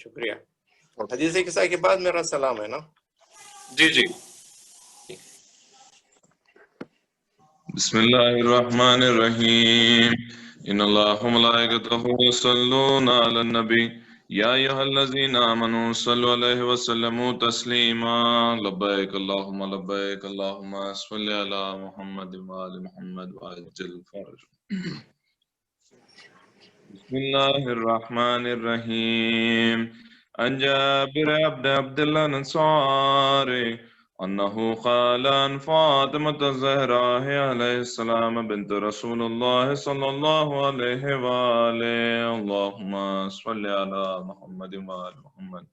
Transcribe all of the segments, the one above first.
شکریہ. حدیث کسائی کے بعد میرا سلام ہے نا؟ جی جی. بسم اللہ الرحمن الرحیم. ان اللہ وملائکتہ یصلون علی النبی یا ایھا الذین آمنوا صلوا علیہ وسلموا تسلیما. لبیک اللہم لبیک اللہم صل علی محمد وآل محمد وعجل فرج. بسم اللہ الرحمن الرحیم. عن جابر بن عبد الله الأنصاري أنه قال عن فاطمة الزهراء عليه السلام بنت رسول الله صلى الله عليه وآله اللهم صل على محمد وآل محمد.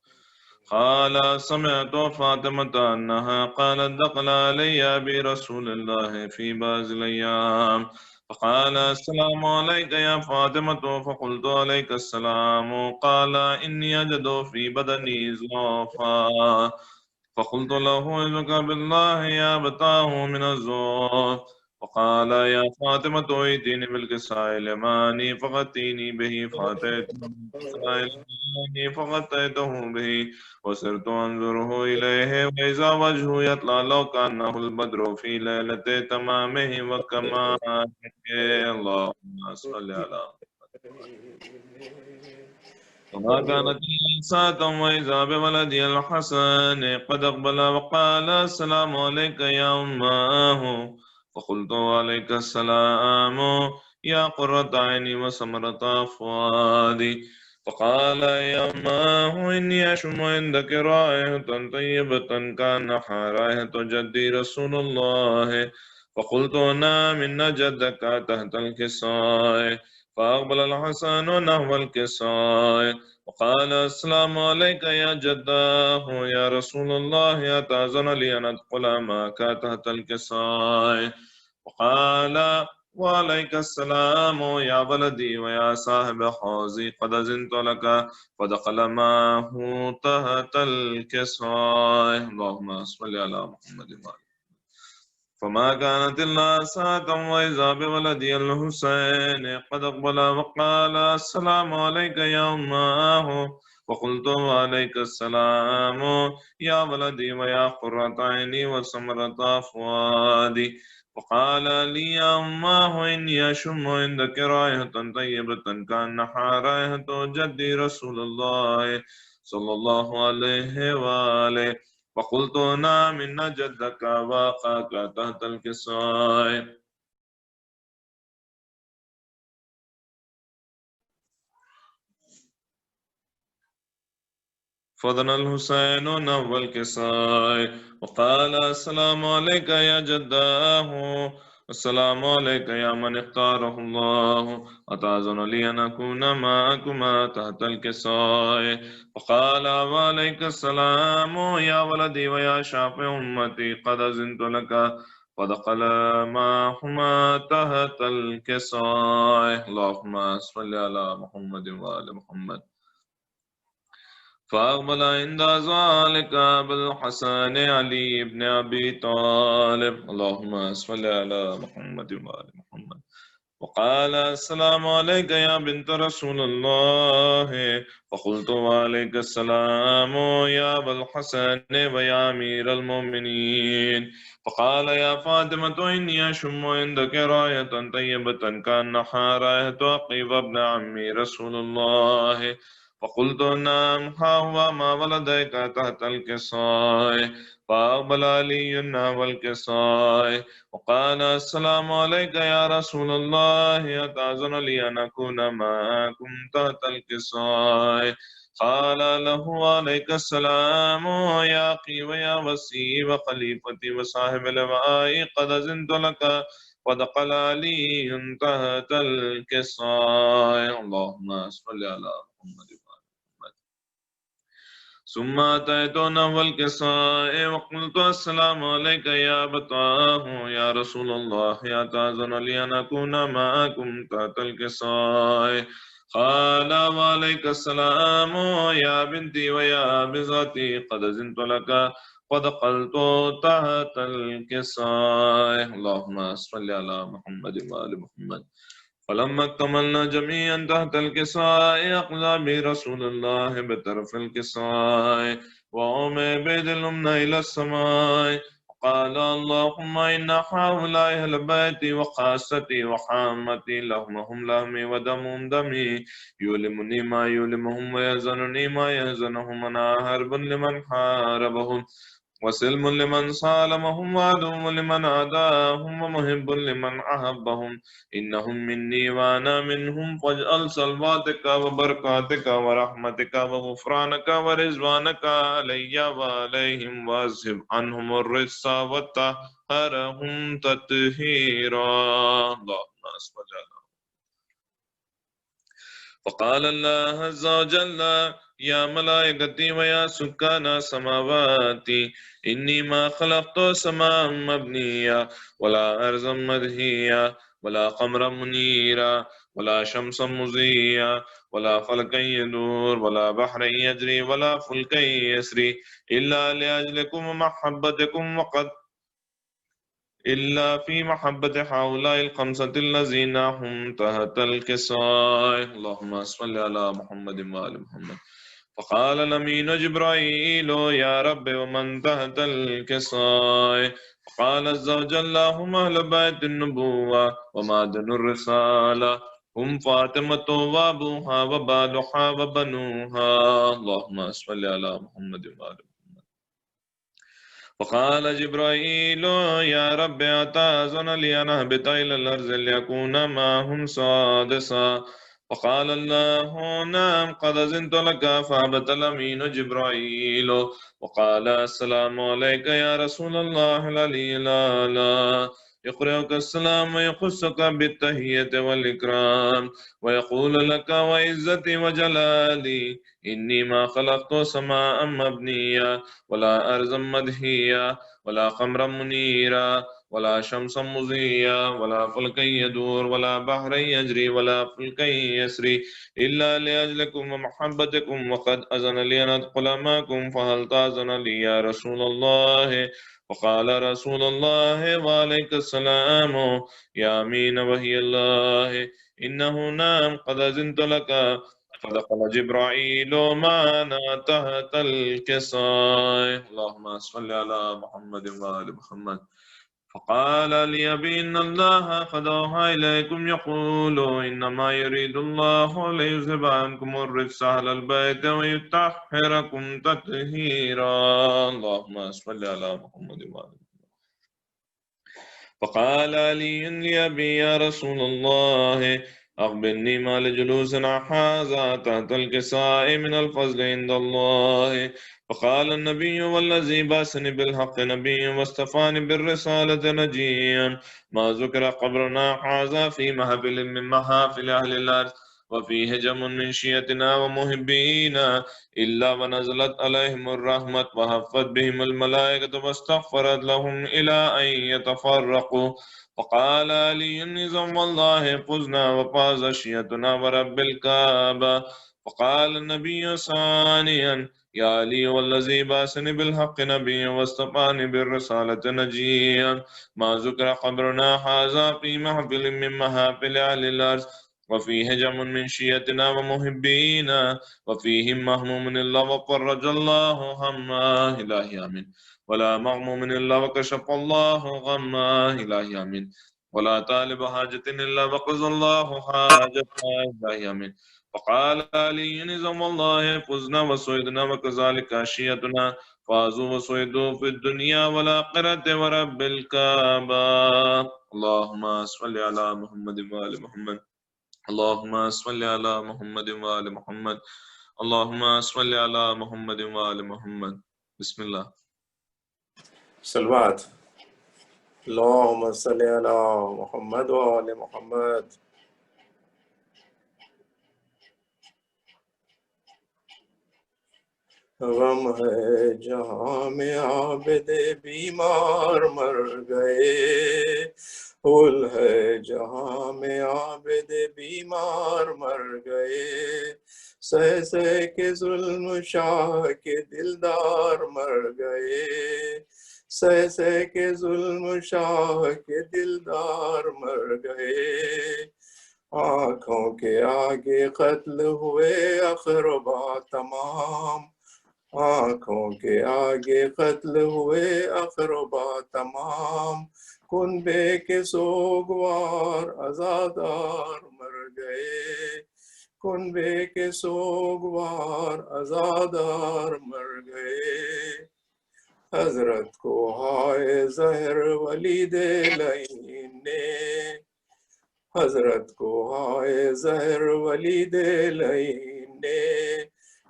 قال سمعت فاطمة أنها قالت دخل علي أبي رسول الله في بعض الأيام فقال السلام عليك يا فاطمة فقلت عليك السلام. قال إني أجد في بدني ضعفا فقلت له إذك بالله يا أبتاه من الزهد. فقال يا فاطمة ائتيني بالكساء اليماني فغطيني به فغطيته به وصرت أنظره إليه وإذا وجهه يطلع لو كأنه البدر في ليلة تمامه وكماله. اللهم صل على وما كانت ساعة وإذا بولدي الحسن قد أقبل وقال السلام عليك يا أماه. فقلت عليك السلام يا قرة عيني وثمرة فؤادي. فقال يا أماه إني أشم عندك رائحة طيبة كأنها رائحة جدي رسول الله. فقلت نعم إن جدك تحت الكساء. فأقبل الحسن نحو الكساء وقال السلام عليك يا جداه يا رسول الله أتأذن لي أن أدخل معك تحت الكساء. وقال وعليك السلام يا ولدي ويا صاحب حوزي قد أذنت لك. فدخل معه تحت الكساء. اللهم صل على محمد وآله. فما كانت إلا ساعة وإذا بولدي الحسين قد أقبل وقال السلام عليك يا أماه. فقلت وعليك السلام يا ولدي ويا قرة عيني وثمرة فؤادي. وقال لي يا أماه إني أشم عندك رائحة طيبة كأنها رائحة جدي رسول الله صلى الله عليه وآله. فقلت نعم إن جدك واقعك تحت الكساء. فضن الحسين نحو الكساء وقال السلام عليك يا جداه السلام عليك يا من اختاره الله أتأذن لي أن أكون معكما تحت الكساء. وقال وعليك السلام يا ولدي ويا شافع أمتي قد أذنت لك. فدخل معهما تحت الكساء. اللهم صل على محمد وآل محمد. فأقبل عند ذلك بالحسن علي بن أبي طالب. اللهم صل على محمد وآل محمد. وقال السلام عليك يا بنت رسول الله. فقلت وعليك السلام يا أبا الحسن ويا أمير المؤمنين. فقال يا فاطمة إني أشم عندك راية طيبة كأنها راية عقيب بن عمي رسول الله. فقلت نعم ها هو ما ولديك تحت الكساء. فأقبل علي نحو الكساء وقال السلام عليك يا رسول الله أتأذن لي أن أكون معكم تحت الكساء. قال له عليك السلام يا أخي ويا وسي وخليفتي وصاحب لوائي قد أذنت لك. ودخل علي تحت الكساء. اللهم صل على محمد. ثم أتيت نحو الكساء وقلت السلام عليك يا أبتاه يا رسول الله أتأذن لي أن أكون معكم تحت الكساء. قال وعليك السلام يا بنتي ويا بزتي قد أذنت لك. ودخلت تحت الكساء. اللهم صل على محمد وآل محمد. فلما اكتملنا جميعا تحت الكساء أقضى برسول الله بطرف الكساء وأومي بيد الأمنى إلى السماء قال اللهم إن هؤلاء أهل بيتي وخاصتي وحامتي لحمهم لحمي ودمهم دمي يؤلمني ما يؤلمهم ويحزنني ما يحزنهم أنا حرب لمن حاربهم وسلم لمن صالمهم وعدو لمن عاداهم ومحب لمن أحبهم إنهم مني وأنا منهم فاجعل صلواتك وبركاتك ورحمتك وغفرانك ورضوانك علي وعليهم واذهب عنهم الرجس وطهرهم تطهيرا. اللهم صل على. فقال الله عز وجل يا ملائكتي ويا سكان سماواتي إني ما خلقت سماء مبنيا ولا أرضا مدهيا ولا قمرا منيرا ولا شمسا مضيا ولا فلكا يدور ولا بحرا يجري ولا فلكا يسري إلا لأجلكم ومحبتكم وقد إلا في محبة هؤلاء الخمسة الذين هم تحت الكساء. اللهم صل على محمد وآل محمد. فقال الأمين جبرائيل يا رب ومن تحت الكساء؟ فقال عز وجل هم أهل بيت النبوة ومعدن الرسالة هم فاطمة وأبوها وبالها وبنوها. اللهم صل على محمد وآل محمد. فقال جبرائيل يا رب أتأذن لي أن أهبط إلى الأرض ليكون معهم سادسا؟ فقال الله نعم قد أذنت لك. فهبط الأمين جبرائيل وقال السلام عليك يا رسول الله العلي الأعلى يقرئك السلام ويخصك بالتحية والإكرام ويقول لك وعزتي وجلالي إني ما خلقت سماء مبنيا ولا أرضا مدهيا ولا قمرا منيرا ولا شمسا مضيا ولا فلكا يدور ولا بحرا يجري ولا فلكا يسري إلا لأجلكم ومحبتكم وقد أذن لي أن أدخل معكم فهل تأذن لي يا رسول الله؟ فقال رسول الله وعليك السلام يا أمين وهي الله إنه نعم قد أذنت لك. فدخل جبرائيل معنا تحت الكساء. اللهم صل على محمد وآل محمد. فقال لي أبي إن الله قد أوحى إليكم يقول إنما يريد الله ليذهب عنكم الرجس أهل البيت ويطهركم تطهيرا. اللهم صل على محمد وآل محمد. فقال علي لأبي يا رسول الله أخبرني ما لجلوسنا هذا تحت الكساء من الفضل عند الله. فقال النبي والذي بعثني بالحق نبي واصطفاني بالرسالة نجيا ما ذكر قبرنا هذا في محفل من محافل أهل الأرض وفيه جم من شيعتنا ومحبينا إلا ونزلت عليهم الرحمة وحفت بهم الملائكة واستغفرت لهم إلى أن يتفرقوا. فقال علي نظام والله فزنا وفاز شيعتنا ورب الكعبة. فقال النبي ثانيا يا علي والذي بعثني بالحق نبيا واصطفاني بالرسالة نجيا ما ذكر قبرنا هذا في محفل من محافل أهل الأرض وفيه جم من شيعتنا ومحبينا وفيهم مهموم إلا وفرج الله همه إلهي آمين ولا مغموم إلا وكشف الله غمه إلهي آمين ولا طالب حاجة إلا وقضى الله حاجتها إلهي آمين. فقال علي نظام الله فزنا وسعدنا وكذلك عشيتنا فازوا وسعدوا في الدنيا والآخرة ورب الكعبة. اللهم صل على محمد وآل محمد. اللهم صل على محمد وآل محمد. اللهم صل على محمد وآل محمد. بسم الله. صلوات. اللهم صل على محمد وآل محمد. غم ہے جہاں میں عابد بیمار مر گئے پھول ہے جہاں میں عابد بیمار مر گئے سہ سہ کے ظلم شاہ کے دلدار مر گئے سہ سہ کے ظلم شاہ کے دلدار مر گئے آنکھوں کے آگے قتل ہوئے اقربا تمام، آنکھوں کے آگے قتل ہوئے اقربا تمام، کنبے کے سوگوار عزادار مر گئے، کنبے کے سوگوار عزادار مر گئے۔ حضرت کو ہائے زہر ولید لعین نے، حضرت کو ہائے زہر ولید لعین نے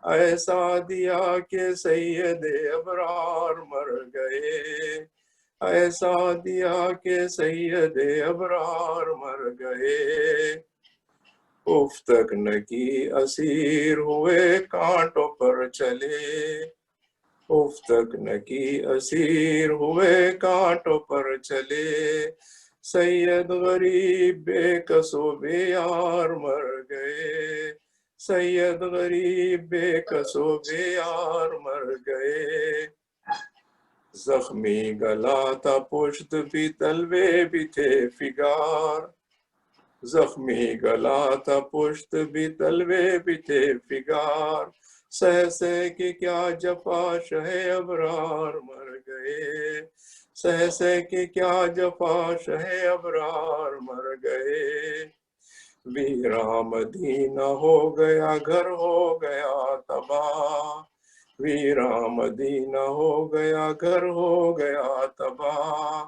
ایسا دیا کہ سید ابرار مر گئے، ایسا دیا کہ سید ابرار مر گئے۔ اف تک نہ کی اسیر ہوئے کانٹوں پر چلے، اف تک نہ کی اسیر ہوئے کانٹوں پر چلے، سید غریب بے کس و بے یار مر گئے، سید غریب بے کس و بے یار مر گئے۔ زخمی گلا تھا پشت بھی تلوے بھی تھے فگار، زخمی گلا تھا پشت بھی تلوے بھی تھے فگار، سہ سہ کے کیا جفا شہ ابرار مر گئے، سہ سہ کے کیا جفا شہ ابرار مر گئے۔ ویراں مدینہ ہو گیا گھر ہو گیا تباہ، ویراں مدینہ ہو گیا گھر ہو گیا تباہ،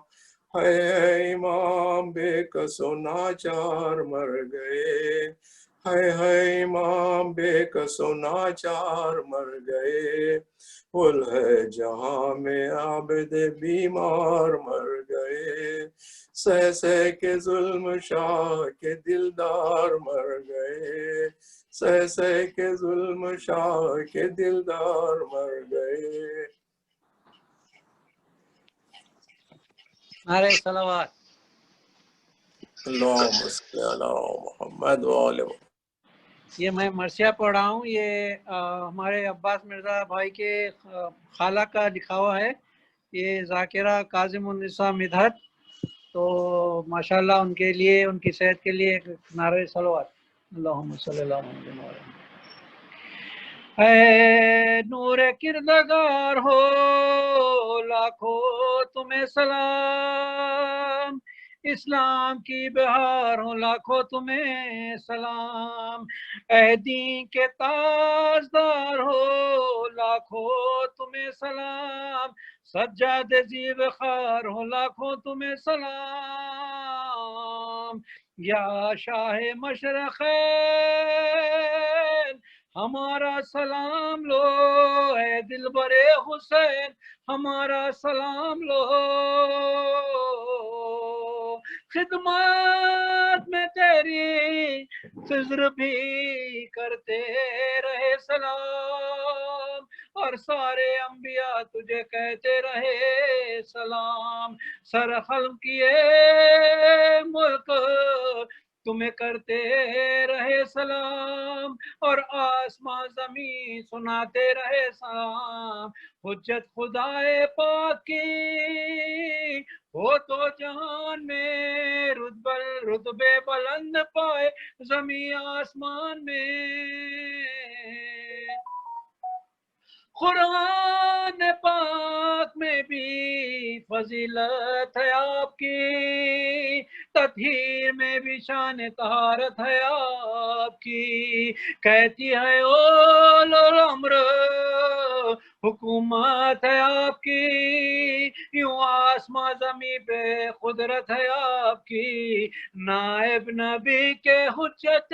ہے امام بے کس و ناچار مر گئے، ہے امام بے کس و ناچار مر گئے۔ قل ہے جہاں میں عابد بیمار مر گئے، سہ سہ کے ظلم شاہ کے دلدار مر گئے، سہ سہ کے ظلم شاہ کے دلدار مر گئے۔ نعرہ صلوات۔ اللہم صلی علی محمد وآل محمد۔ یہ میں مرثیہ پڑھ رہا ہوں، یہ ہمارے عباس مرزا بھائی کے خالہ کا لکھا ہوا ہے، یہ ذاکرہ کاظم النساء مدحت، تو ماشاءاللہ ان کے لیے، ان کی صحت کے لیے ایک نعرہ صلوات۔ اللہم صلی اللہ علیہ وسلم۔ اے نور کردگار ہو لاکھوں تمہیں سلام، اسلام کی بہار ہو لاکھوں تمہیں سلام، اے دین کے تاجدار ہو لاکھوں تمہیں سلام، سجاد زیب خار ہو لاکھوں تمہیں سلام، یا شاہ مشرق ہمارا سلام لو، اے دلبر حسین ہمارا سلام لو، خدمات میں تیری خضر بھی کرتے رہے سلام، اور سارے انبیاء تجھے کہتے رہے سلام، سر خلق کیے ملک تمہیں کرتے رہے سلام، اور آسمان زمین سناتے رہے سلام، حجت خدائے پاک کی ہو تو جہان میں رتبے بلند پائے زمین آسمان میں، قرآن پاک میں بھی فضیلت ہے آپ کی، تطہیر میں بھی شان طہارت ہے آپ کی، کہتی ہے اولو الامر حکومت ہے آپ کی، یوں آسمان زمین پہ قدرت ہے آپ کی، نائب نبی کے حجت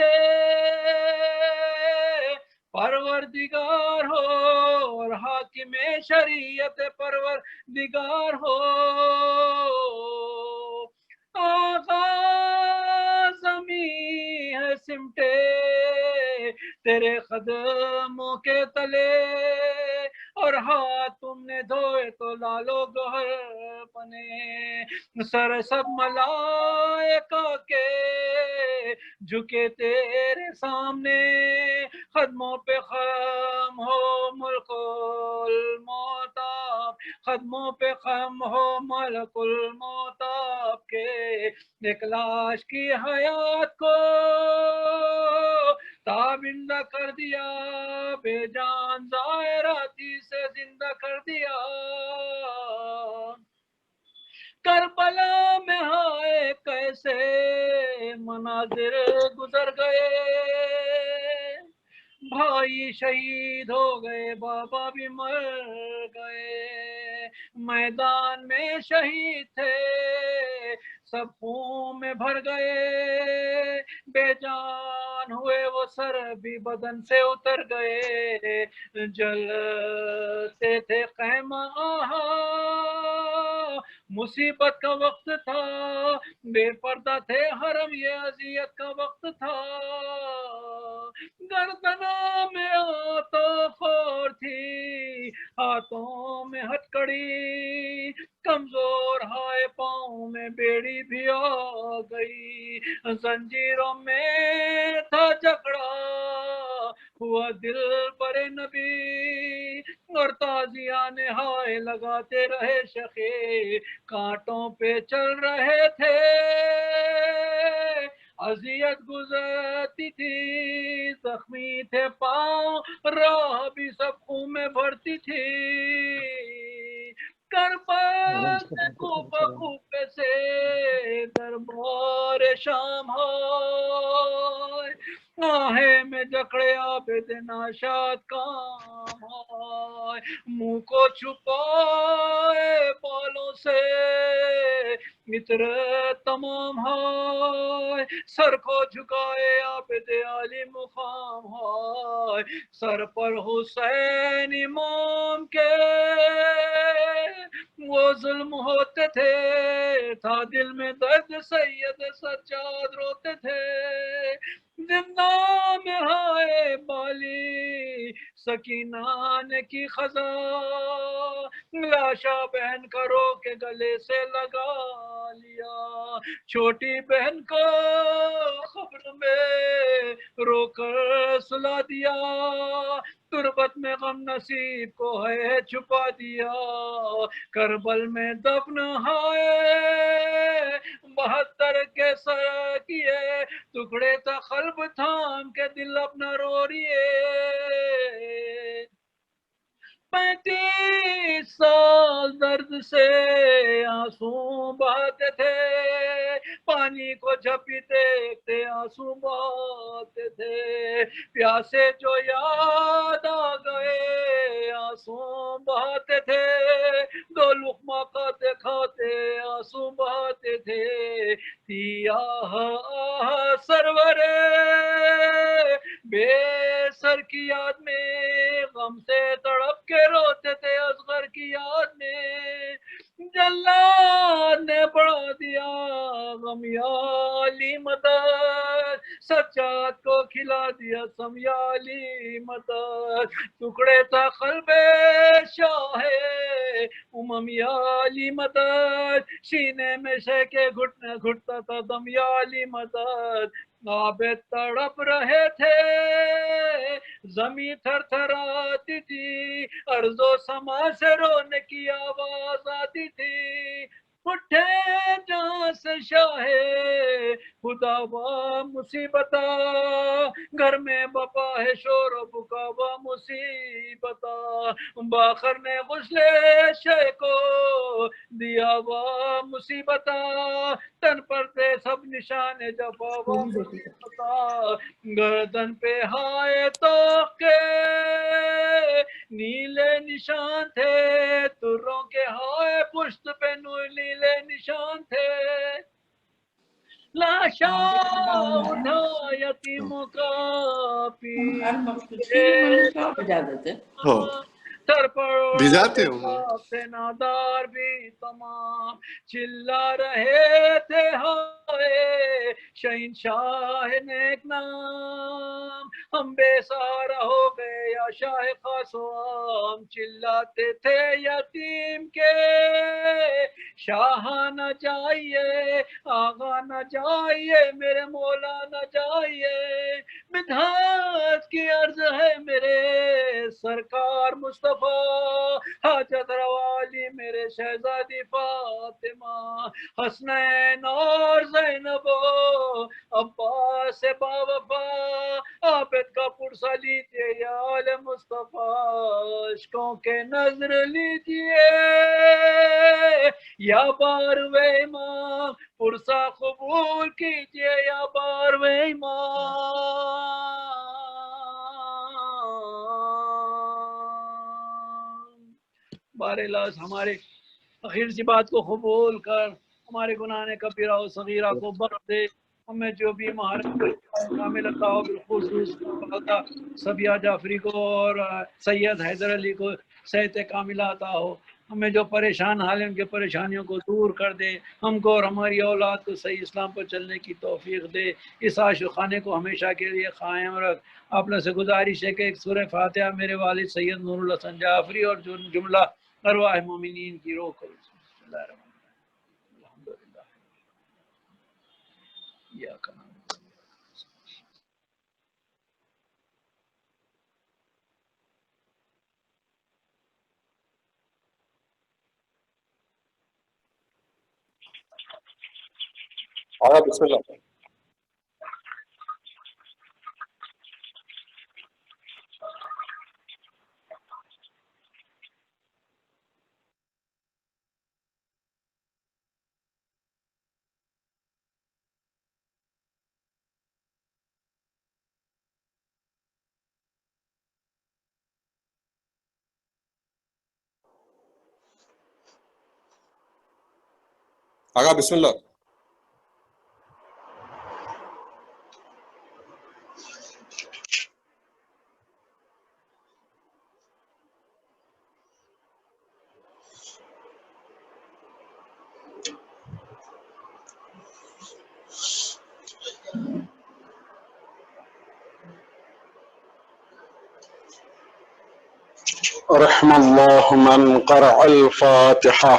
پروردگار ہو، اور حاکم شریعت پروردگار ہو، آقا زمین ہے سمٹے تیرے قدموں کے تلے، اور ہاتھ تم نے دھوئے تو لالو گوہر بنے، سر سب ملائکہ کے جھکے تیرے سامنے، قدموں پہ خم ہو ملک الموتاب، قدموں پہ خم ہو ملک الموتاب کے ایک لاش کی حیات کو تابندہ کر دیا، بے جان ظاہراتی سے زندہ کر دیا۔ کربلا میں ہائے کیسے مناظر گزر گئے، بھائی شہید ہو گئے، بابا بھی مر گئے، میدان میں شہید تھے سب خون میں بھر گئے، بے جان ہوئے وہ سر بھی بدن سے اتر گئے، جلتے تھے خیمہ آہا مصیبت کا وقت تھا، بے پردہ تھے حرم یہ اذیت کا وقت تھا، گردنوں میں آتو خور تھی، ہاتھوں میں ہتکڑی، کمزور ہائے پاؤں میں بیڑی بھی آ گئی، زنجیروں میں تھا جکڑا ہوا دل پر نبی، اور تازیانے ہائے لگاتے رہے شقی، کانٹوں پہ چل رہے تھے، اذیت گزرتی تھی، زخمی تھے پاؤں، راہ بھی سب خون میں بھرتی تھی، کربلا سے کوفہ کوفے سے دربار شام ہائے، آہے میں جکڑے عابد ناشاد کام ہائے، منہ کو چھپائے بالوں سے عطر تمام ہائے، سر کو جھکائے عابد عالی مقام ہائے، سر پر حسین امام کے وہ ظلم ہوتے تھے، تھا دل میں درد سید سجاد روتے تھے، زندہ میں ہائے بالی سکینہ نے کی خزا، لاشا بہن کا رو کے گلے سے لگا لیا، چھوٹی بہن کو خبر میں رو کر سلا دیا، تربت میں غم نصیب کو ہے چھپا دیا، کربل میں دفن ہائے 72 کے سر کیے، ٹکڑے تا قلب تھام کے دل اپنا رو رہیے، 35 سال درد سے آنسو بہاتے تھے، پانی کو جھپی دیکھتے آنسو بہاتے تھے، پیاسے جو یاد آ گئے آنسو بہاتے تھے، 2 لقمہ کھاتے کھاتے آنسو بہاتے تھے، تھی آہ آہ سرورے بے سر کی یاد میں، غم سے تڑپ کے روتے تھے اصغر کی یاد میں، جلاد نے بڑھا دیا غم یا علی مدد، سجاد کو کھلا دیا سم یا علی مدد، ٹکڑے تھا قلب شاہ امم یا علی مدد، سینے میں شے کے گھٹنے گھٹتا تھا دم یا علی مدد، عابد تڑپ رہے تھے، زمین تھر تھر آتی تھی، ارض و سما سے رونے کی آواز آتی تھی، اٹھے جہاں سے شاہ خدا و مصیبتا، گھر میں بپا ہے شور و بکا و مصیبتا، باخر نے غسل شے کو دیا و مصیبتا، تن پر تھے سب نشان جفا و مصیبتا، گردن پہ ہائے تو کے نیلے نشان تھے، تروں کے ہائے پشت پہ نیلے نشان تھے، لاشا اٹھا یتیموں کا سر بھیجاتے پر ہوں سے نادار بھی تمام، چلا رہے تھے ہائے شہنشاہ نیک نام، ہم بے سہارا ہو گئے یا شاہ خاص و عام، چلاتے تھے یتیم کے شاہ نہ جائیے، آغا نہ جائیے، میرے مولا نہ جائیے، بدھات کی عرض ہے میرے سرکار مصطفیٰ، حاجت روا علی میرے شہزادی فاطمہ، حسنین اور زینب عباس باوفا عابد کا پرسہ لیجیے یا آل مصطفیٰ، عشقوں کے نظر لیجیے یا باروے امام، پرسہ قبول کیجیے یا باروے امام۔ بارلاس ہمارے اخیر سی بات کو قبول کر، ہمارے گناہ کبیرہ و صغیرہ کو بخش دے، ہمیں جو بھی مہارت کامل عطا ہو، بالخصوص سبیہ جعفری کو اور سید حیدر علی کو صحت کاملہ عطا ہو، ہمیں جو پریشان حال ہیں ان کے پریشانیوں کو دور کر دے، ہم کو اور ہماری اولاد کو صحیح اسلام پر چلنے کی توفیق دے، اس عاشق خانے کو ہمیشہ کے لیے قائم رکھ۔ آپ نے سے گزارش ہے کہ ایک سورہ فاتحہ میرے والد سید نور الحسن جعفری اور جملہ ارواح مومنین کی روح کو۔ بسم اللہ الرحمن الرحیم، الحمدللہ ایاک نعبد بسم اللہ۔ آقا بسم اللہ۔ رحم اللہ من قرأ الفاتحہ۔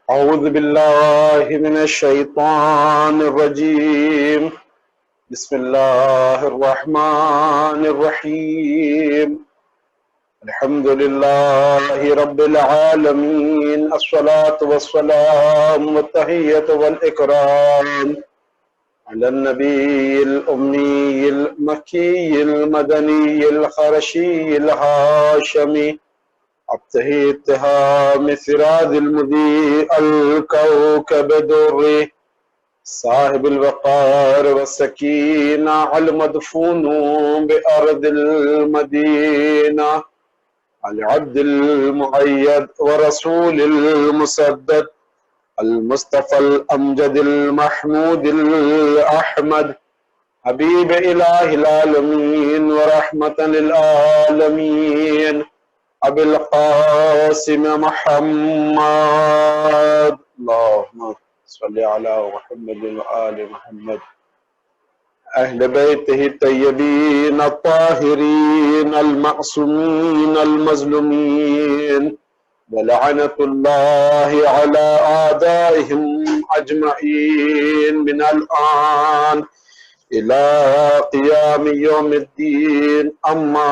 اعوذ باللہ من الشیطان الرجیم، بسم اللہ الرحمن الرحیم، الحمد للہ رب العالمین، الصلاة والسلام والتحیۃ والاکرام علی النبی الأمی المکی المدنی الحرشی الہاشمی، ابتہ اتهام سراج المضيء الكوكب الدري، صاحب الوقار والسكينة المدفون بأرض المدينة، العبد المؤيد ورسول المسدد، المصطفى الأمجد المحمود الأحمد، حبيب إله العالمين ورحمة للعالمين، ابو القاسم محمد، اللهم صل على محمد وآل محمد، اہل بیتہ الطیبین الطاہرین المعصومین المظلومین، ولعنۃ اللہ علی اعدائہم اجمعین من الآن الى قیام یوم الدین، اما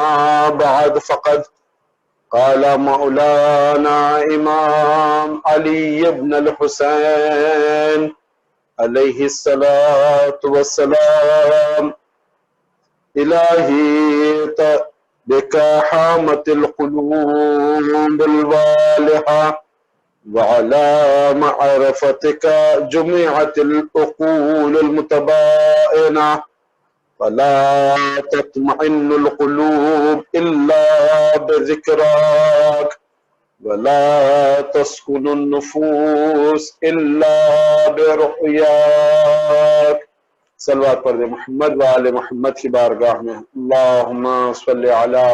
بعد فقد قال مولانا امام علی بن الحسین علیہ الصلاة والسلام، الہی بک حامت القلوب الوالحہ وعلى معرفتك جمعت العقول المتبائنہ، فلا تطمئن القلوب إلا بذكراك، ولا تسكن النفوس إلا برؤياك۔ صلوات پڑھ دے محمد و آل محمد کی بارگاہ میں، اللہم صلی علی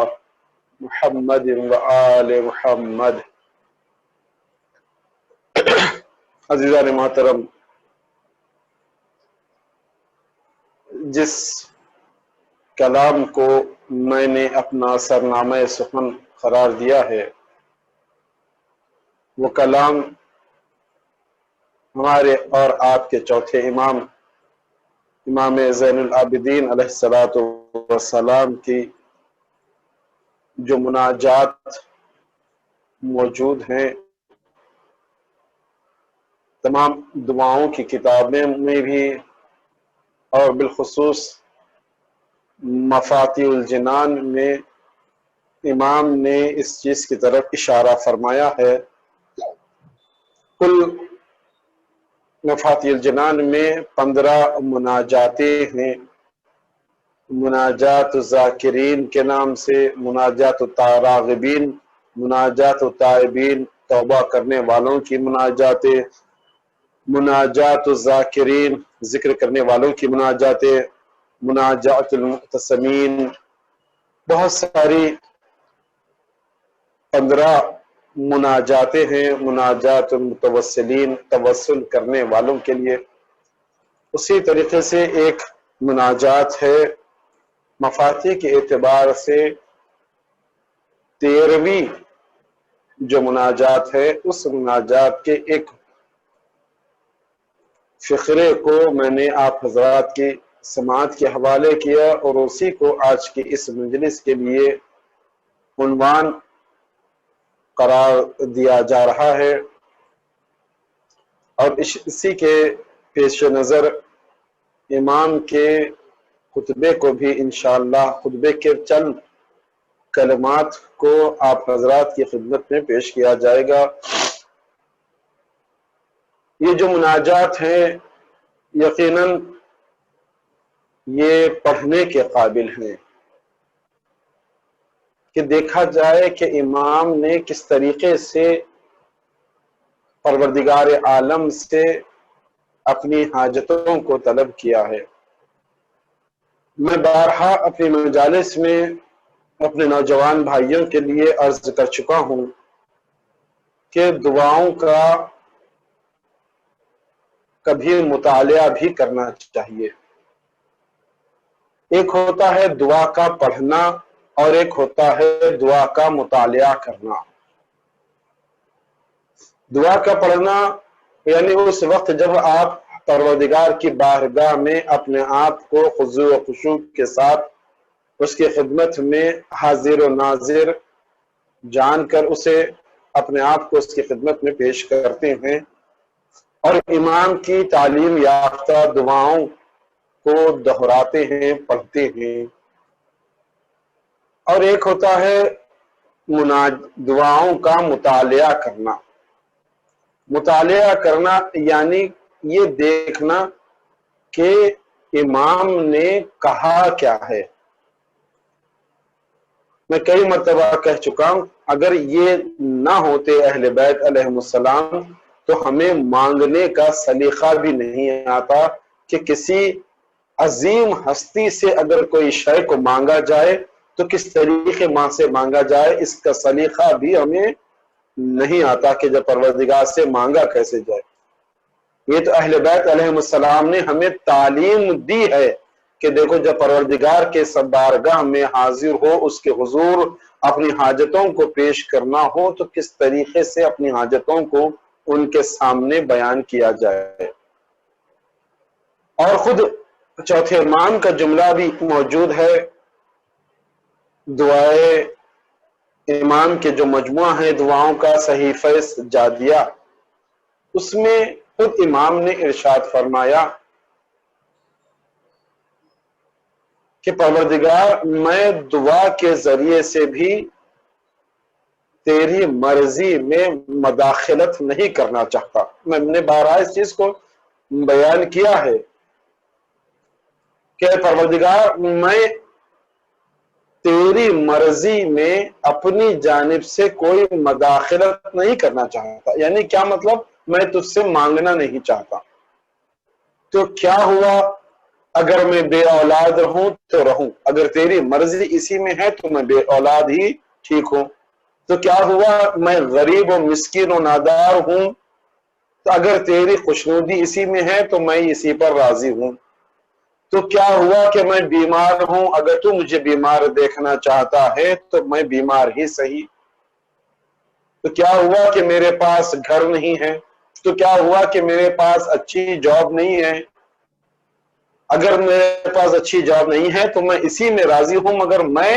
محمد وآل محمد۔ عزیزان محترم، جس کلام کو میں نے اپنا سرنامہ سخن قرار دیا ہے، وہ کلام ہمارے اور آپ کے چوتھے امام زین العابدین علیہ السلام کی جو مناجات موجود ہیں، تمام دعاؤں کی کتابیں میں بھی، اور بالخصوص مفاتیح الجنان میں امام نے اس چیز کی طرف اشارہ فرمایا ہے۔ کل مفاتیح الجنان میں 15 مناجاتیں ہیں، مناجات الذاکرین کے نام سے، مناجات الراغبین، مناجات التائبین توبہ کرنے والوں کی مناجاتیں، مناجات الذاکرین ذکر کرنے والوں کی مناجاتیں، مناجات المعتصمین، بہت ساری 15 مناجاتیں ہیں، مناجات المتوسلین توسل کرنے والوں کے لیے۔ اسی طریقے سے ایک مناجات ہے مفاتیح کے اعتبار سے 13ویں جو مناجات ہے، اس مناجات کے ایک فقرے کو میں نے آپ حضرات کی سماعت کے حوالے کیا، اور اسی کو آج کی اس مجلس کے لیے عنوان قرار دیا جا رہا ہے، اور اسی کے پیش نظر امام کے خطبے کو بھی انشاءاللہ خطبے کے چند کلمات کو آپ حضرات کی خدمت میں پیش کیا جائے گا۔ یہ جو مناجات ہیں یقیناً یہ پڑھنے کے قابل ہیں کہ دیکھا جائے کہ امام نے کس طریقے سے پروردگار عالم سے اپنی حاجتوں کو طلب کیا ہے۔ میں بارہا اپنی مجالس میں اپنے نوجوان بھائیوں کے لیے عرض کر چکا ہوں کہ دعاؤں کا کبھی مطالعہ بھی کرنا چاہیے۔ ایک ہوتا ہے دعا کا پڑھنا اور ایک ہوتا ہے دعا کا مطالعہ کرنا۔ دعا کا پڑھنا یعنی اس وقت جب آپ پروردگار کی بارگاہ میں اپنے آپ کو خضوع و خشوع کے ساتھ اس کی خدمت میں حاضر و ناظر جان کر اسے اپنے آپ کو اس کی خدمت میں پیش کرتے ہیں، اور امام کی تعلیم یافتہ دعاؤں کو دہراتے ہیں، پڑھتے ہیں۔ اور ایک ہوتا ہے دعاؤں کا مطالعہ کرنا۔ مطالعہ کرنا یعنی یہ دیکھنا کہ امام نے کہا کیا ہے۔ میں کئی مرتبہ کہہ چکا ہوں، اگر یہ نہ ہوتے اہل بیت علیہ السلام تو ہمیں مانگنے کا سلیقہ بھی نہیں آتا کہ کسی عظیم ہستی سے اگر کوئی شے کو مانگا جائے تو کس طریقے ماں سے مانگا جائے، اس کا سلیقہ بھی ہمیں نہیں آتا کہ جب پروردگار سے مانگا کیسے جائے۔ یہ تو اہل بیت علیہ السلام نے ہمیں تعلیم دی ہے کہ دیکھو جب پروردگار کے بارگاہ میں حاضر ہو، اس کے حضور اپنی حاجتوں کو پیش کرنا ہو تو کس طریقے سے اپنی حاجتوں کو ان کے سامنے بیان کیا جائے۔ اور خود چوتھے امام کا جملہ بھی موجود ہے، دعائے امام کے جو مجموعہ ہے دعاؤں کا صحیفہ جادیہ، اس میں خود امام نے ارشاد فرمایا کہ پروردگار میں دعا کے ذریعے سے بھی تیری مرضی میں مداخلت نہیں کرنا چاہتا۔ میں نے بارہا اس چیز کو بیان کیا ہے کہ پروردگار میں تیری مرضی میں اپنی جانب سے کوئی مداخلت نہیں کرنا چاہتا۔ یعنی کیا مطلب؟ میں تجھ سے مانگنا نہیں چاہتا۔ تو کیا ہوا؟ اگر میں بے اولاد رہوں تو رہوں، اگر تیری مرضی اسی میں ہے تو میں بے اولاد ہی ٹھیک ہوں، تو کیا ہوا میں غریب و مسکین و نادار ہوں، تو اگر تیری خوشنودی اسی میں ہے تو میں اسی پر راضی ہوں۔ تو کیا ہوا کہ میں بیمار ہوں، اگر تو مجھے بیمار دیکھنا چاہتا ہے تو میں بیمار ہی صحیح۔ تو کیا ہوا کہ میرے پاس گھر نہیں ہے، تو کیا ہوا کہ میرے پاس اچھی جاب نہیں ہے، اگر میرے پاس اچھی جاب نہیں ہے تو میں اسی میں راضی ہوں، مگر میں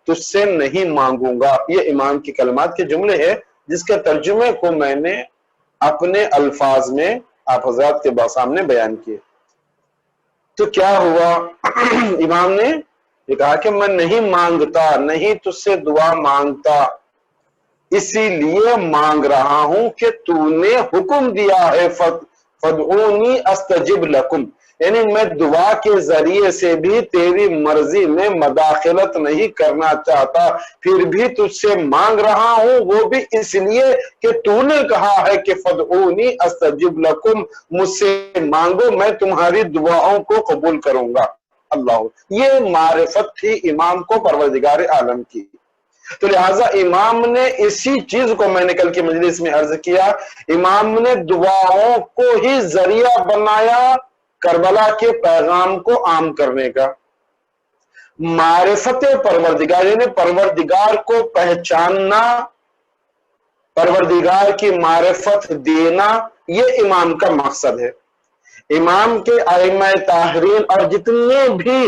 تجھ سے نہیں مانگوں گا۔ یہ امام کی کلمات کے جملے ہیں جس کے ترجمے کو میں نے اپنے الفاظ میں آپ حضرات کے سامنے بیان کیے۔ تو کیا ہوا، امام نے یہ کہا کہ میں نہیں مانگتا، نہیں تجھ سے دعا مانگتا، اسی لیے مانگ رہا ہوں کہ تو نے حکم دیا ہے فدعونی استجب لکم، یعنی میں دعا کے ذریعے سے بھی تیری مرضی میں مداخلت نہیں کرنا چاہتا، پھر بھی تجھ سے مانگ رہا ہوں، وہ بھی اس لیے کہ تو نے کہا ہے کہ فدعونی استجب لکم، مجھ سے مانگو میں تمہاری دعاؤں کو قبول کروں گا۔ اللہ، یہ معرفت تھی امام کو پروردگار عالم کی۔ تو لہٰذا امام نے اسی چیز کو میں نے کل کی مجلس میں عرض کیا، امام نے دعاؤں کو ہی ذریعہ بنایا کربلا کے پیغام کو عام کرنے کا۔ معرفت پروردگار یعنی پروردگار کو پہچاننا، پروردگار کی معرفت دینا، یہ امام کا مقصد ہے۔ امام کے ائمہ طاہرین اور جتنے بھی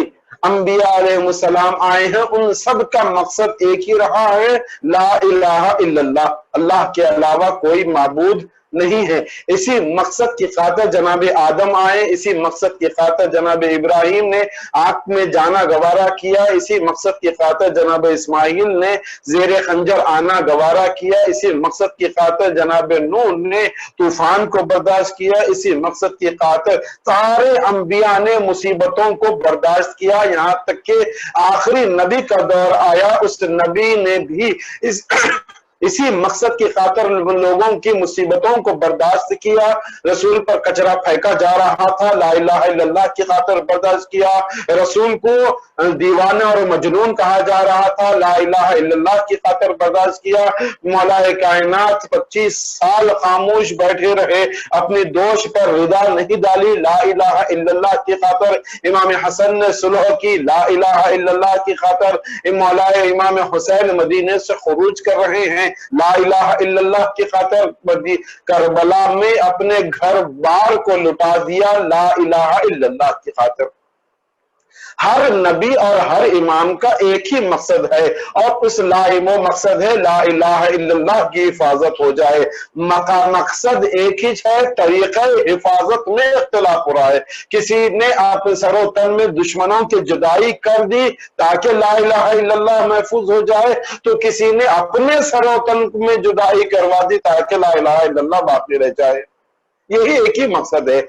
انبیاء علیہ السلام آئے ہیں ان سب کا مقصد ایک ہی رہا ہے، لا الہ الا اللہ، اللہ کے علاوہ کوئی معبود نہیں ہے۔ اسی مقصد کی خاطر جناب آدم آئے، اسی مقصد کی خاطر جناب ابراہیم نے آگ میں جانا گوارا کیا، اسی مقصد کی خاطر جناب اسماعیل نے زیر خنجر آنا گوارا کیا، اسی مقصد کی خاطر جناب نوح نے طوفان کو برداشت کیا، اسی مقصد کی خاطر سارے انبیاء نے مصیبتوں کو برداشت کیا، یہاں تک کہ آخری نبی کا دور آیا، اس نبی نے بھی اسی مقصد کی خاطر لوگوں کی مصیبتوں کو برداشت کیا۔ رسول پر کچرا پھینکا جا رہا تھا، لا الہ الا اللہ کی خاطر برداشت کیا۔ رسول کو دیوانہ اور مجنون کہا جا رہا تھا، لا الہ الا اللہ کی خاطر برداشت کیا۔ مولا کائنات 25 سال خاموش بیٹھے رہے، اپنی دوش پر ردا نہیں ڈالی، لا الہ الا اللہ کی خاطر۔ امام حسن نے صلح کی، لا الہ الا اللہ کی خاطر۔ مولا امام حسین مدینے سے خروج کر رہے ہیں، لا الہ الا اللہ کی خاطر۔ کربلا میں اپنے گھر بار کو لٹا دیا، لا الہ الا اللہ کی خاطر۔ ہر نبی اور ہر امام کا ایک ہی مقصد ہے، اور اس لائم و مقصد ہے لا الہ الا اللہ کی حفاظت ہو جائے۔ مقصد ایک ہی ہے، طریقہ حفاظت میں اختلاف ہو رہا ہے۔ کسی نے آپ سر و تن میں دشمنوں کی جدائی کر دی تاکہ لا الہ الا اللہ محفوظ ہو جائے، تو کسی نے اپنے سر و تن میں جدائی کروا دی تاکہ لا الہ الا اللہ باقی رہ جائے۔ یہی ایک ہی مقصد ہے۔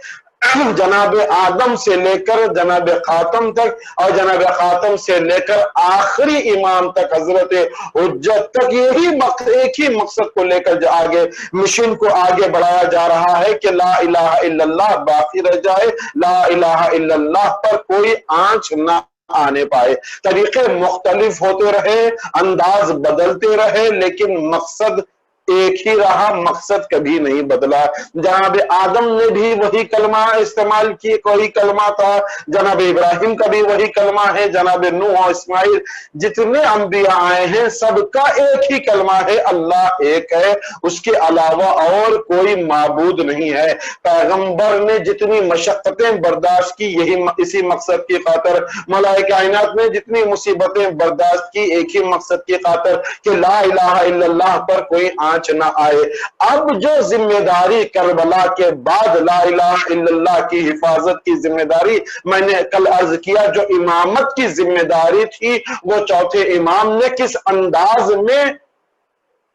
جناب آدم سے لے کر جناب خاتم تک، اور جناب خاتم سے لے کر آخری امام تک، حضرت حجت تک، یہی ایک ہی مقصد کو لے کر آگے مشن کو آگے بڑھایا جا رہا ہے کہ لا الہ الا اللہ باقی رہ جائے، لا الہ الا اللہ پر کوئی آنچ نہ آنے پائے۔ طریقے مختلف ہوتے رہے، انداز بدلتے رہے، لیکن مقصد ایک ہی رہا، مقصد کبھی نہیں بدلا۔ جناب آدم نے بھی وہی کلمہ استعمال کی، وہی کلمہ تھا، جناب ابراہیم کا بھی وہی کلمہ ہے، جناب نوح اور اسماعیل جتنے انبیاء آئے ہیں سب کا ایک ہی کلمہ ہے، اللہ ایک ہے، اس کے علاوہ اور کوئی معبود نہیں ہے۔ پیغمبر نے جتنی مشقتیں برداشت کی یہی اسی مقصد کی خاطر، ملائکہ کائنات نے جتنی مصیبتیں برداشت کی ایک ہی مقصد کی خاطر کہ لا الہ الا اللہ پر کوئی آنچ نہ آئے۔ اب جو ذمہ داری کربلا کے بعد لا الہ الا اللہ کی حفاظت کی ذمہ داری، میں نے کل عرض کیا جو امامت کی ذمہ داری تھی وہ چوتھے امام نے کس انداز میں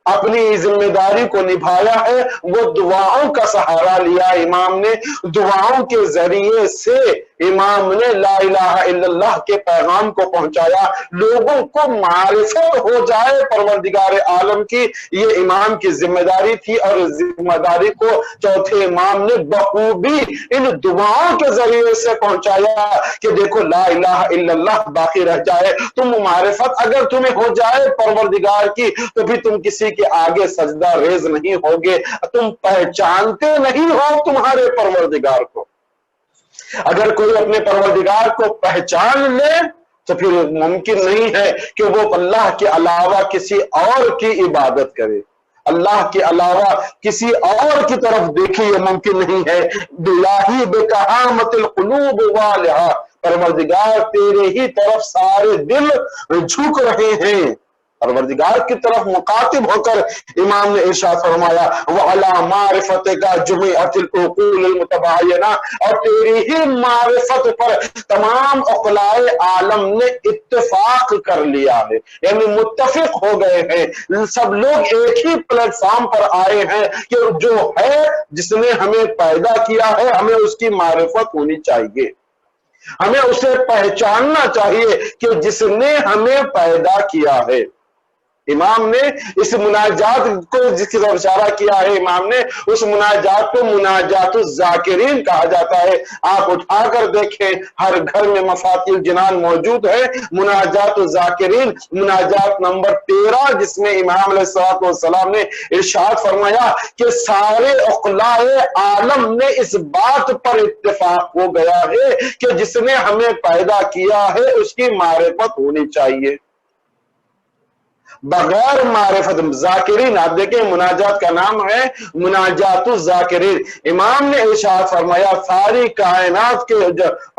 اپنی ذمہ داری کو نبھایا ہے، وہ دعاؤں کا سہارا لیا امام نے، دعاؤں کے ذریعے سے امام نے لا الہ الا اللہ کے پیغام کو پہنچایا، لوگوں کو معرفت ہو جائے پروردگار عالم کی، یہ امام کی ذمہ داری تھی، اور ذمہ داری کو چوتھے امام نے بخوبی ان دعاؤں کے ذریعے سے پہنچایا کہ دیکھو لا الہ الا اللہ باقی رہ جائے، تم معرفت اگر تمہیں ہو جائے پروردگار کی تو بھی تم کسی کے آگے سجدہ ریز نہیں ہوگے، تم پہچانتے نہیں ہو تمہارے پروردگار کو۔ اگر کوئی اپنے پروردگار کو پہچان لے تو پھر ممکن نہیں ہے کہ وہ اللہ کے علاوہ کسی اور کی عبادت کرے، اللہ کے علاوہ کسی اور کی طرف دیکھے، یہ ممکن نہیں ہے۔ بِاللَّهِ بِكَهَامَةِ الْقُلُوبِ وَالِهَا، پروردگار تیرے ہی طرف سارے دل جھک رہے ہیں، پروردگار کی طرف مخاطب ہو کر امام نے ارشاد فرمایا وَعَلَى مَعْرِفَتِكَ جُمِعَتِ الْعُقُولِ الْمُتَبَايِنَةِ، اور تیری ہی معرفت پر تمام عقلائے عالم نے اتفاق کر لیا ہے، یعنی متفق ہو گئے ہیں، سب لوگ ایک ہی پلیٹ فارم پر آئے ہیں کہ جو ہے جس نے ہمیں پیدا کیا ہے ہمیں اس کی معرفت ہونی چاہیے، ہمیں اسے پہچاننا چاہیے کہ جس نے ہمیں پیدا کیا ہے۔ امام نے اس مناجات کو جس کی طرف اشارہ کیا ہے، امام نے اس مناجات کو مناجات الذاکرین کہا جاتا ہے۔ آپ اٹھا کر دیکھیں ہر گھر میں مفاتیح الجنان موجود ہے، مناجات الذاکرین مناجات نمبر 13، جس میں امام علیہ السلام نے ارشاد فرمایا کہ سارے عقلائے عالم نے اس بات پر اتفاق ہو گیا ہے کہ جس نے ہمیں پیدا کیا ہے اس کی معرفت ہونی چاہیے، بغیر معرفت ذاکرین۔ آپ دیکھیں مناجات کا نام ہے مناجات الذاکرین۔ امام نے ارشاد فرمایا ساری کائنات کے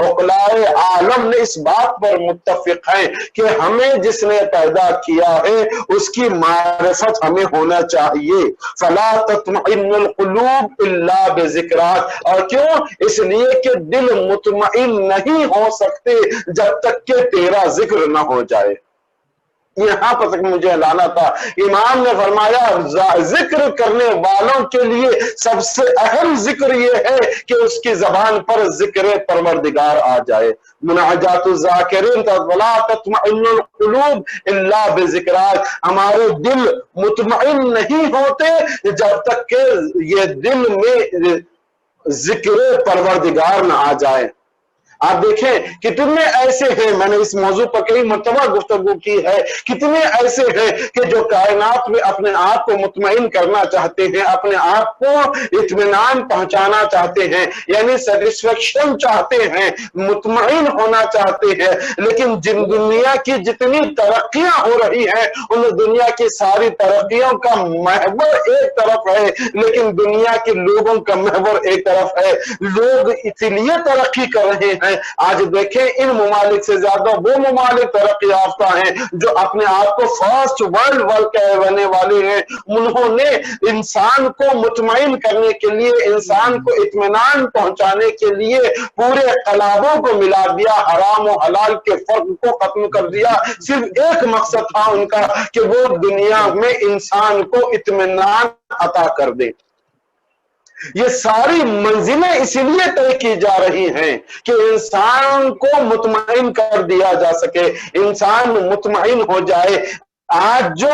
عقلائے عالم نے اس بات پر متفق ہیں کہ ہمیں جس نے پیدا کیا ہے اس کی معرفت ہمیں ہونا چاہیے۔ فلا تطمئن القلوب الا بذکرات، اور کیوں؟ اس لیے کہ دل مطمئن نہیں ہو سکتے جب تک کہ تیرا ذکر نہ ہو جائے۔ یہاں پر تک مجھے لانا تھا، امام نے فرمایا ذکر کرنے والوں کے لیے سب سے اہم ذکر یہ ہے کہ اس کی زبان پر ذکر پروردگار آ جائے۔ مناجات الذاکرین وَلَا تَطْمَئِنُّ الْقُلُوبُ إِلَّا بِذِكْرَاتٍ، ہمارے دل مطمئن نہیں ہوتے جب تک کہ یہ دل میں ذکر پروردگار نہ آ جائے۔ آپ دیکھیں کتنے ایسے ہیں، میں نے اس موضوع پر کئی مرتبہ گفتگو کی ہے، کتنے ایسے ہیں کہ جو کائنات میں اپنے آپ کو مطمئن کرنا چاہتے ہیں، اپنے آپ کو اطمینان پہنچانا چاہتے ہیں، یعنی سیٹسفیکشن چاہتے ہیں، مطمئن ہونا چاہتے ہیں، لیکن جن دنیا کی جتنی ترقیاں ہو رہی ہیں ان دنیا کی ساری ترقیوں کا محور ایک طرف ہے، لیکن دنیا کے لوگوں کا محور ایک طرف ہے۔ لوگ اس لیے ترقی کر رہے ہیں، آج دیکھیں ان ممالک سے زیادہ وہ ممالک ترقی یافتہ ہیں جو اپنے آپ کو فرسٹ ورلڈ کہنے والے ہیں۔ انہوں نے انسان کو مطمئن کرنے کے لیے، انسان کو اطمینان پہنچانے کے لیے پورے قلابوں کو ملا دیا، حرام و حلال کے فرق کو ختم کر دیا۔ صرف ایک مقصد تھا ان کا کہ وہ دنیا میں انسان کو اطمینان عطا کر دے۔ یہ ساری منزلیں اس لیے طے کی جا رہی ہیں کہ انسان کو مطمئن کر دیا جا سکے، انسان مطمئن ہو جائے۔ آج جو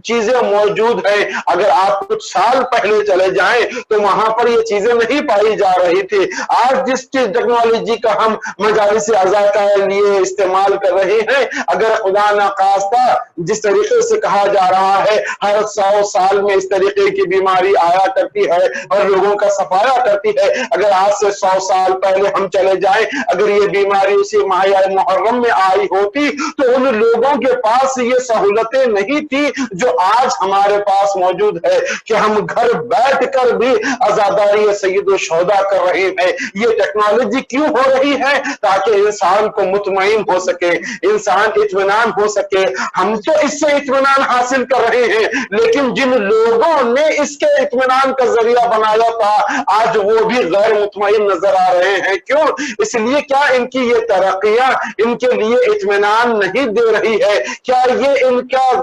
چیزیں موجود ہیں اگر آپ کچھ سال پہلے چلے جائیں تو وہاں پر یہ چیزیں نہیں پائی جا رہی تھی۔ آج جس ٹیکنالوجی کا ہم مجالس اعضاء کے لیے استعمال کر رہے ہیں، اگر خدا نخواستہ جس طریقے سے کہا جا رہا ہے ہر 100 سال میں اس طریقے کی بیماری آیا کرتی ہے اور لوگوں کا صفایا کرتی ہے، اگر آج سے 100 سال پہلے ہم چلے جائیں اگر یہ بیماری اسی ماہ محرم میں آئی ہوتی تو ان لوگوں کے پاس یہ سہولتیں نہیں تھی جو آج ہمارے پاس موجود ہے کہ ہم گھر بیٹھ کر بھی عزاداری سید الشہداء کر رہے ہیں۔ یہ ٹیکنالوجی کیوں ہو رہی ہے؟ تاکہ انسان کو مطمئن ہو سکے، انسان اطمینان ہو سکے۔ ہم تو اس سے اطمینان حاصل کر رہے ہیں، لیکن جن لوگوں نے اس کے اطمینان کا ذریعہ بنایا تھا آج وہ بھی غیر مطمئن نظر آ رہے ہیں۔ کیوں؟ اس لیے کیا ان کی یہ ترقیاں ان کے لیے اطمینان نہیں دے رہی ہے؟ کیا یہ ان کا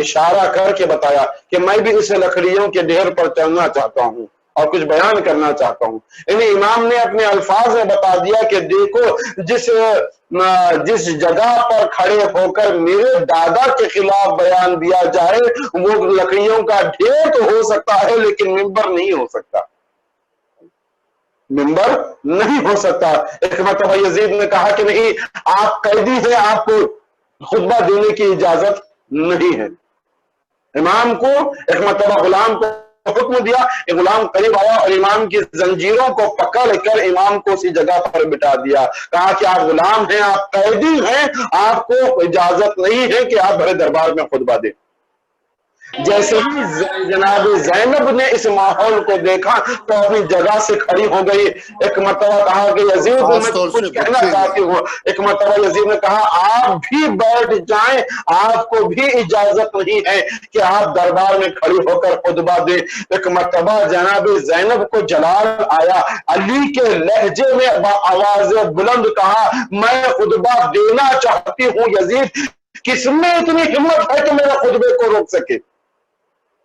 اشارہ کر کے بتایا کہ میں بھی اس لکڑیوں کے ڈھیر پر چلنا چاہتا ہوں اور کچھ بیان کرنا چاہتا ہوں. یعنی امام نے اپنے الفاظ میں بتا دیا کہ دیکھو جس جگہ پر کھڑے ہو کر میرے دادا کے خلاف بیان دیا جائے وہ لکڑیوں کا ڈھیر تو ہو سکتا ہے لیکن ممبر نہیں ہو سکتا، ممبر نہیں ہو سکتا. ایک مرتبہ یزید نے کہا کہ نہیں، آپ قیدی ہیں، آپ کو خطبہ دینے کی اجازت نہیں ہے. امام کو ایک مرتبہ غلام کو حکم دیا، غلام قریب آیا اور امام کی زنجیروں کو پکڑ کر امام کو اسی جگہ پر بٹھا دیا. کہا کہ آپ غلام ہیں، آپ قیدی ہیں، آپ کو اجازت نہیں ہے کہ آپ بڑے دربار میں خطبہ دیں. جیسے ہی جناب زینب نے اس ماحول کو دیکھا تو اپنی جگہ سے کھڑی ہو گئی. ایک مرتبہ کہا کہ یزید میں کچھ کہنا چاہتی ہوں. ایک مرتبہ یزید نے کہا آپ بھی بیٹھ جائیں، آپ کو بھی اجازت نہیں ہے کہ آپ دربار میں کھڑی ہو کر خطبہ دیں. ایک مرتبہ جناب زینب کو جلال آیا، علی کے لہجے میں آواز بلند کہا میں خطبہ دینا چاہتی ہوں. یزید کس میں اتنی ہمت ہے کہ میرے خطبے کو روک سکے؟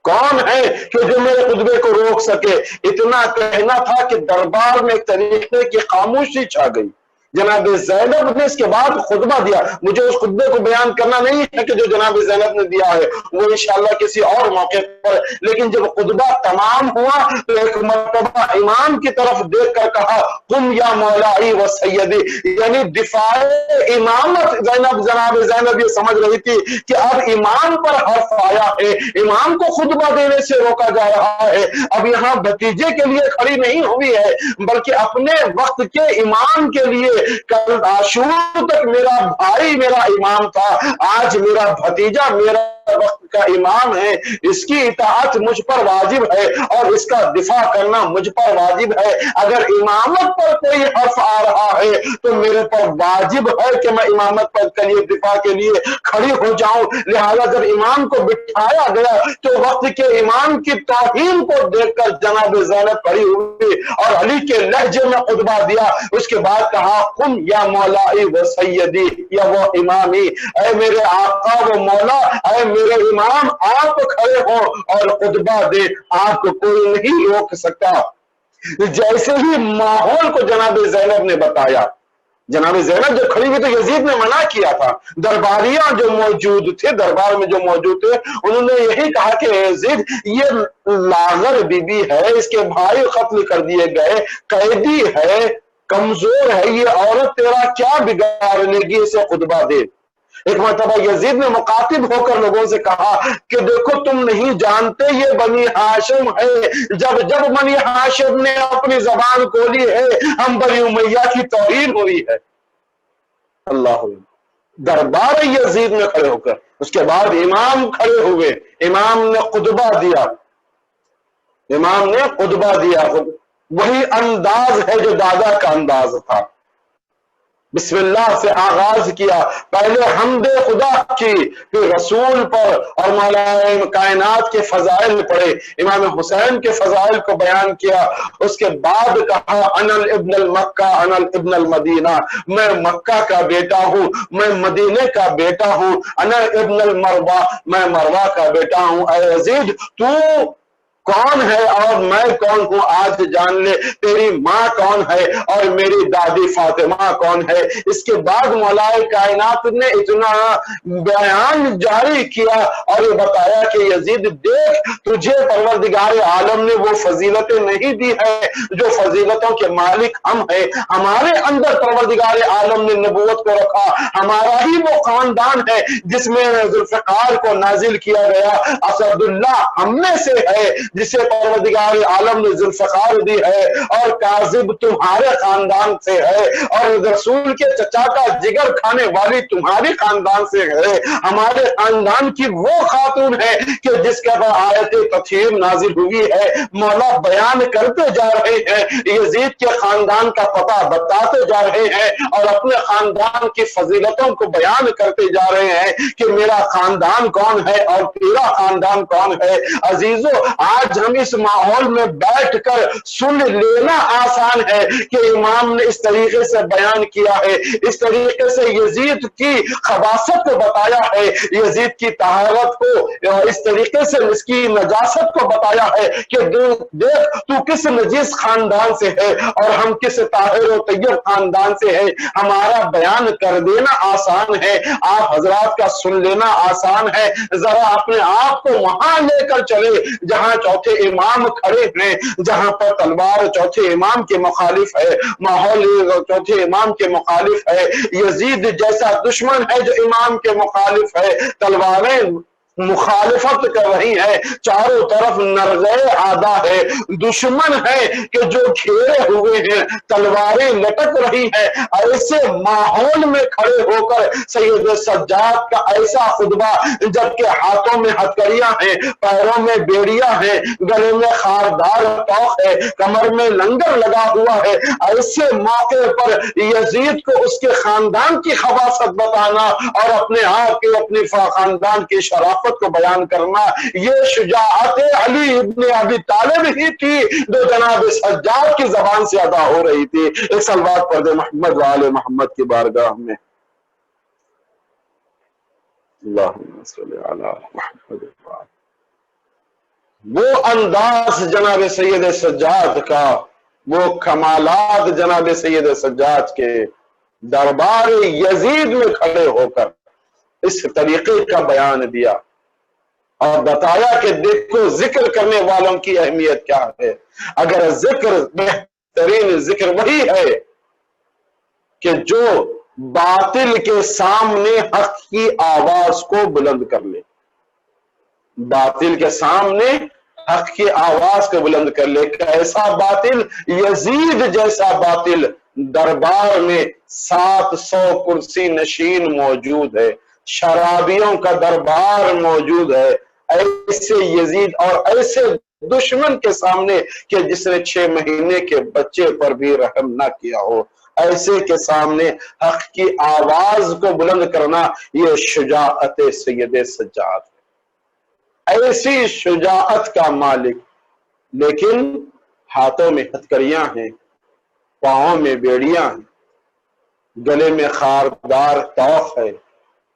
کون ہے کہ جو میرے خطبے کو روک سکے؟ اتنا کہنا تھا کہ دربار میں ایک طریقے کی خاموشی چھا گئی. جناب زینب نے اس کے بعد خطبہ دیا. مجھے اس خطبے کو بیان کرنا نہیں ہے کہ جو جناب زینب نے دیا ہے، وہ انشاءاللہ کسی اور موقع پر. لیکن جب خطبہ تمام ہوا تو ایک مرتبہ امام کی طرف دیکھ کر کہا قم یا مولائی و سیدی، یعنی دفاع امامت. جناب زینب یہ سمجھ رہی تھی کہ اب امام پر حرف آیا ہے، امام کو خطبہ دینے سے روکا جا رہا ہے. اب یہاں بھتیجے کے لیے کھڑی نہیں ہوئی ہے بلکہ اپنے وقت کے امام کے لیے. کل عاشور تک میرا بھائی میرا امام تھا، آج میرا بھتیجا میرا وقت کا امام ہے. اس کی اطاعت مجھ پر واجب ہے اور اس کا دفاع کرنا مجھ پر واجب ہے. اگر امامت پر کوئی حرف آ رہا ہے تو میرے پر واجب ہے کہ میں امامت پر کے لیے دفاع کے لیے کھڑی ہو جاؤں. لہذا جب امام کو بٹھایا گیا تو وقت کے امام کی توہین کو دیکھ کر جناب زینب کھڑی ہوئی اور علی کے لہجے میں خطبہ دیا. اس کے بعد کہا قم یا مولائی و سیدی یا وہ امامی، اے میرے آقا و مولا، اے میرے امام، آپ کھڑے ہو اور خطبہ دے، آپ کو کوئی نہیں روک سکتا. جیسے ہی ماحول کو جناب زینب نے بتایا، جناب زینب جو کھڑی ہوئی تو یزید نے منع کیا تھا. درباریاں جو موجود تھے، دربار میں جو موجود تھے، انہوں نے یہی کہا کہ یزید یہ لاغر بی بی ہے، اس کے بھائی قتل کر دیے گئے، قیدی ہے، کمزور ہے، یہ عورت تیرا کیا بگاڑ لے گی، اسے خطبہ دے. ایک مرتبہ یزید نے مخاطب ہو کر لوگوں سے کہا کہ دیکھو تم نہیں جانتے یہ بنی ہاشم ہے. جب بنی ہاشم نے اپنی زبان کھولی ہے ہم بنی امیہ کی توہین ہوئی ہے. اللہ دربار یزید میں کھڑے ہو کر اس کے بعد امام کھڑے ہوئے، امام نے خطبہ دیا، امام نے خطبہ دیا. وہی انداز ہے جو دادا کا انداز تھا. بسم اللہ سے آغاز کیا، پہلے حمد خدا کی، پھر رسول پر اور مولا کائنات کے فضائل پڑھے، امام حسین کے فضائل کو بیان کیا. اس کے بعد کہا انا ابن المکہ انا ابن المدینہ، میں مکہ کا بیٹا ہوں، میں مدینے کا بیٹا ہوں. انا ابن المروہ، میں مروہ کا بیٹا ہوں. اے یزید تو کون ہے اور میں کون ہوں آج جان لے. تیری ماں کون ہے اور میری دادی فاطمہ کون ہے. اس کے بعد مولا کائنات نے اتنا بیان جاری کیا اور یہ بتایا کہ یزید دیکھ تجھے پروردگار عالم نے وہ فضیلتیں نہیں دی ہے جو فضیلتوں کے مالک ہم ہیں. ہمارے اندر پروردگار عالم نے نبوت کو رکھا، ہمارا ہی وہ خاندان ہے جس میں ذوالفقار کو نازل کیا گیا. اسد اللہ ہم میں سے ہے جسے پروردگار عالم نے ذوالفقار دی ہے، اور کاذب تمہارے خاندان سے ہے، اور رسول کے چچا کا جگر کھانے والی تمہاری خاندان سے ہے. ہمارے خاندان کی وہ خاتون ہے کہ جس کے بعد آیت تطہیر نازل ہوئی ہے. مولا بیان کرتے جا رہے ہیں، یزید کے خاندان کا پتہ بتاتے جا رہے ہیں اور اپنے خاندان کی فضیلتوں کو بیان کرتے جا رہے ہیں کہ میرا خاندان کون ہے اور تیرا خاندان کون ہے. عزیزو آج آج ہم اس ماحول میں بیٹھ کر سن لینا آسان ہے کہ امام نے اس طریقے سے بیان کیا ہے، اس طریقے سے یزید کی خباثت کو بتایا ہے، یزید کی طہارت کو، اس طریقے سے اس کی نجاست کو بتایا ہے کہ دیکھ تو کس نجیس خاندان سے ہے اور ہم کس طاہر و طیب خاندان سے ہے۔ ہمارا بیان کر دینا آسان ہے، آپ حضرات کا سن لینا آسان ہے۔ ذرا اپنے آپ کو وہاں لے کر چلے جہاں چوتھے امام کھڑے ہیں، جہاں پر تلوار چوتھے امام کے مخالف ہے، ماحول چوتھے امام کے مخالف ہے، یزید جیسا دشمن ہے جو امام کے مخالف ہے، تلواریں مخالفت کر رہی ہے، چاروں طرف نرغے آدھا ہے، دشمن ہے کہ جو گھیرے ہوئے ہیں، تلواریں لٹک رہی ہیں۔ ایسے ماحول میں کھڑے ہو کر سید سجاد کا ایسا خطبہ، جبکہ ہاتھوں میں ہتھکڑیاں ہیں، پیروں میں بیڑیاں ہیں، گلے میں خاردار توق ہے، کمر میں لنگر لگا ہوا ہے، ایسے موقع پر یزید کو اس کے خاندان کی خباثت بتانا اور اپنے آپ کے اپنی خاندان کی شرافت کو بیان کرنا، یہ شجاعت علی ابن ابی طالب ہی تھی جو جناب سجاد کی زبان سے ادا ہو رہی تھی۔ ایک صلوات پڑھ دے محمد وآل محمد کی بارگاہ میں۔ اللہم صلی علی محمد۔ وہ انداز جناب سید سجاد کا، وہ کمالات جناب سید سجاد کے دربار یزید میں کھڑے ہو کر اس طریقے کا بیان دیا اور بتایا کہ دیکھو ذکر کرنے والوں کی اہمیت کیا ہے۔ اگر ذکر بہترین ذکر وہی ہے کہ جو باطل کے سامنے حق کی آواز کو بلند کر لے، باطل کے سامنے حق کی آواز کو بلند کر لے۔ کیسا باطل؟ یزید جیسا باطل دربار میں 700 کرسی نشین موجود ہے، شرابیوں کا دربار موجود ہے، ایسے یزید اور ایسے دشمن کے سامنے کہ جس نے 6 مہینے کے بچے پر بھی رحم نہ کیا ہو، ایسے کے سامنے حق کی آواز کو بلند کرنا، یہ شجاعت سید سجاد، ایسی شجاعت کا مالک۔ لیکن ہاتھوں میں ہتھکڑیاں ہیں، پاؤں میں بیڑیاں ہیں، گلے میں خاردار توق ہے۔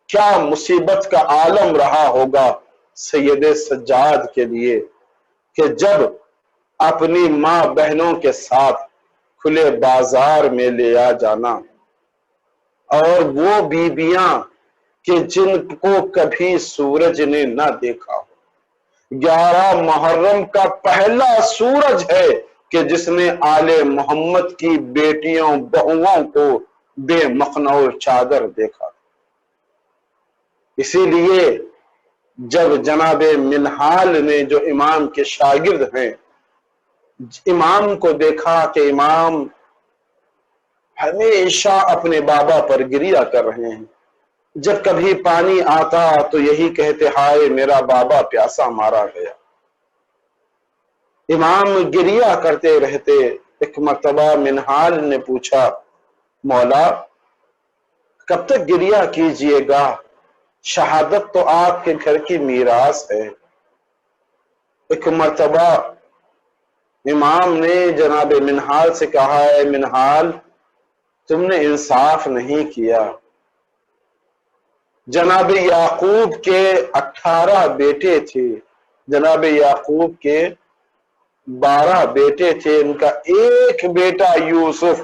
کیا مصیبت کا عالم رہا ہوگا سید سجاد کے لیے کہ جب اپنی ماں بہنوں کے ساتھ کھلے بازار میں لے آ جانا، اور وہ بیبیاں کہ جن کو کبھی سورج نے نہ دیکھا ہو، 11 محرم کا پہلا سورج ہے کہ جس نے آل محمد کی بیٹیوں بہووں کو بے مخنور چادر دیکھا۔ اسی لیے جب جناب منہال نے جو امام کے شاگرد ہیں، امام کو دیکھا کہ امام ہمیشہ اپنے بابا پر گریہ کر رہے ہیں، جب کبھی پانی آتا تو یہی کہتے ہائے میرا بابا پیاسا مارا گیا۔ امام گریہ کرتے رہتے۔ ایک مرتبہ منہال نے پوچھا مولا کب تک گریہ کیجئے گا؟ شہادت تو آپ کے گھر کی میراث ہے۔ ایک مرتبہ امام نے جناب منہال سے کہا ہے منہال تم نے انصاف نہیں کیا، جناب یعقوب کے 18 بیٹے تھے، جناب یعقوب کے 12 بیٹے تھے، ان کا ایک بیٹا یوسف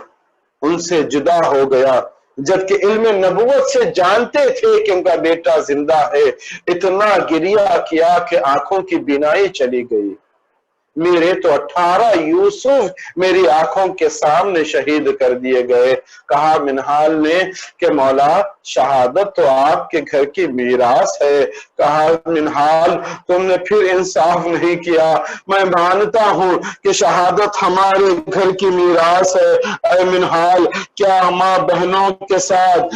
ان سے جدا ہو گیا، جبکہ علم نبوت سے جانتے تھے کہ ان کا بیٹا زندہ ہے۔ اتنا گریہ کیا کہ آنکھوں کی بینائی چلی گئی۔ میرے تو 18 یوسف میری آنکھوں کے سامنے شہید کر دیے گئے۔ کہا منہال نے کہ مولا شہادت تو آپ کے گھر کی میراث ہے۔ کہا منہال تم نے پھر انصاف نہیں کیا، میں مانتا ہوں کہ شہادت ہمارے گھر کی میراث ہے۔ اے منہال کیا ماں بہنوں کے ساتھ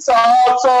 700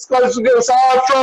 700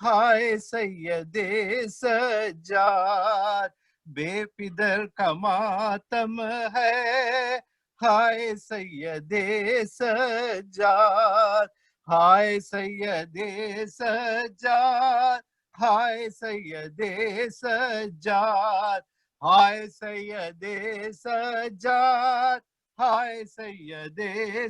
ہائے سید سجاد بے پدر کا ماتم ہے ہائے سید سجاد ہائے سید سجاد ہائے سید سجاد ہائے سید سجاد ہائے سید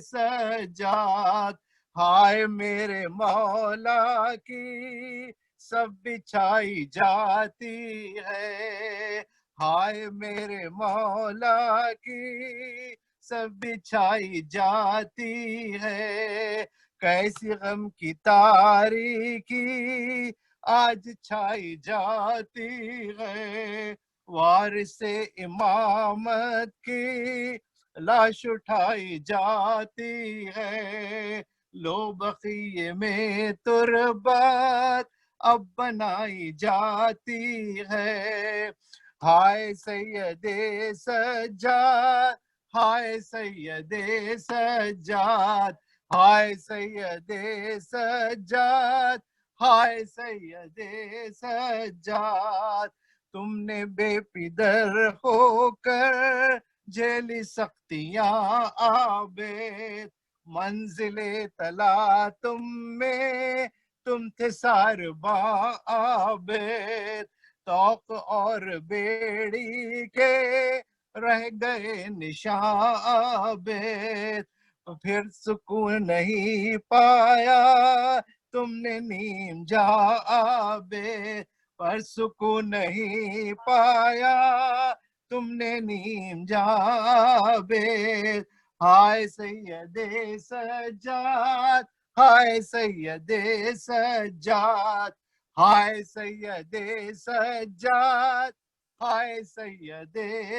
سجاد ہائے میرے مولا کی سب بچھائی جاتی ہے ہائے میرے مولا کی سب بچھائی جاتی ہے کیسی غم کی تاریکی آج چھائی جاتی ہے وارث امامت کی لاش اٹھائی جاتی ہے لو بقیے میں تربت اب بنائی جاتی ہے ہائے سید سجاد ہائے سید سجاد ہائے سید سجاد ہائے سید سجاد تم نے بے پدر ہو کر جھیلی سختیاں عابد منزل تلا تم میں تم تھے سارباں عابد توق اور بیڑی کے رہ گئے نشاں عابد پھر سکون نہیں پایا تم نے نیم جا عابد پر سکون نہیں پایا تم نے نیم جا عابد ہائے سید سجاد ہائے سید سجاد ہائے سید سجاد ہائے سید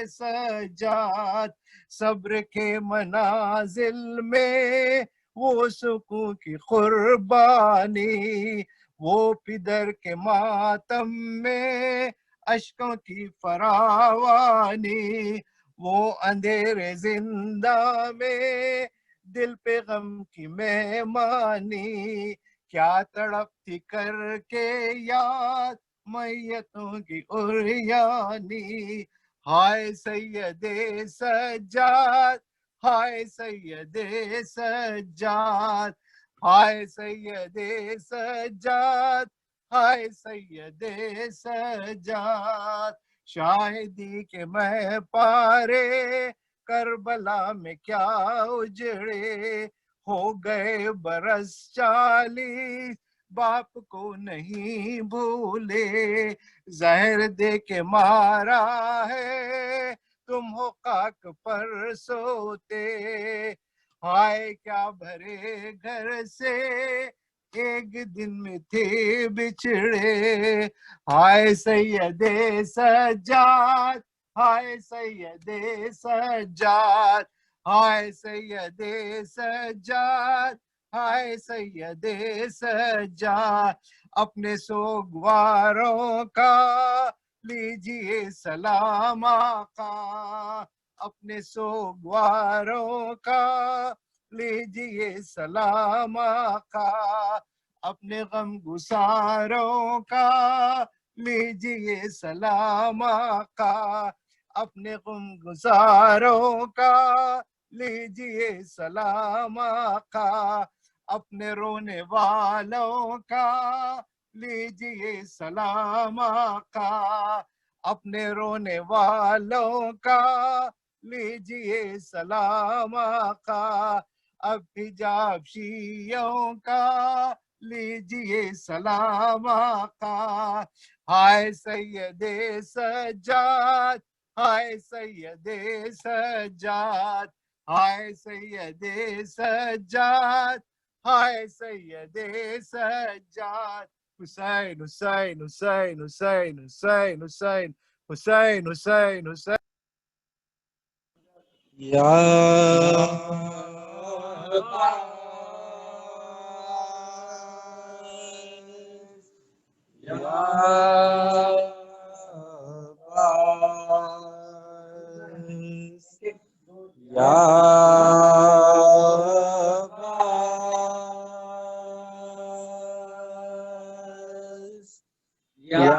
سجاد صبر کے منازل میں وہ سکون کی قربانی وہ پدر کے ماتم میں اشکوں کی فراوانی وہ اندھیرے زندہ میں دل پہ غم کی مہمانی کیا تڑپتی کر کے یاد میتوں کی عریانی ہائے سید سجاد ہائے سید سجاد ہائے سید سجاد ہائے سید سجاد شاہدی کے مہ پارے کربلا میں کیا اجڑے ہو گئے برس 40 باپ کو نہیں بھولے زہر دے کے مارا ہے تم ہو خاک پر سوتے ہائے کیا بھرے گھر سے ایک دن میں تھے بچھڑے ہائے سید سجاد ہائے سید سجاد ہائے سید سجاد ہائے سید سجاد اپنے سوگواروں کا لیجئے سلام آقا اپنے سوگواروں کا لیجئے سلام آقا اپنے غم گساروں کا لیجئے سلام آقا اپنے غم گساروں کا لیجئے سلام آقا اپنے رونے والوں کا لیجئے سلام آقا اپنے رونے والوں کا لیجئے سلام آقا اب حجاب شیعوں کا لیجئے سلام آقا ہائے سید سجاد ہائے سید سجاد ہائے سید سجاد ہائے سید سجاد حسین حسین حسین حسین حسین حسین حسین حسین حسین یا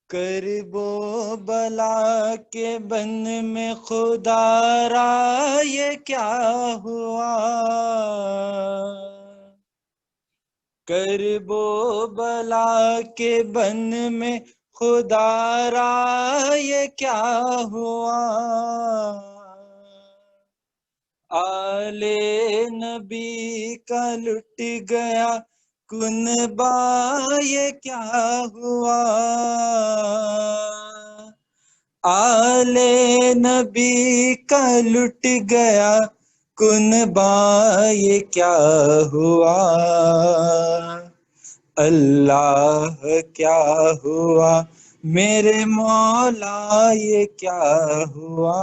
کرب و بلا کے بن میں خدا را یہ کیا ہوا، کرب و بلا کے بن میں خدا را یہ کیا ہوا، آل نبی کا لٹ گیا کنبا یہ کیا ہوا، آل نبی کا لٹ گیا کنبا یہ کیا ہوا، اللہ کیا ہوا میرے مولا یہ کیا ہوا،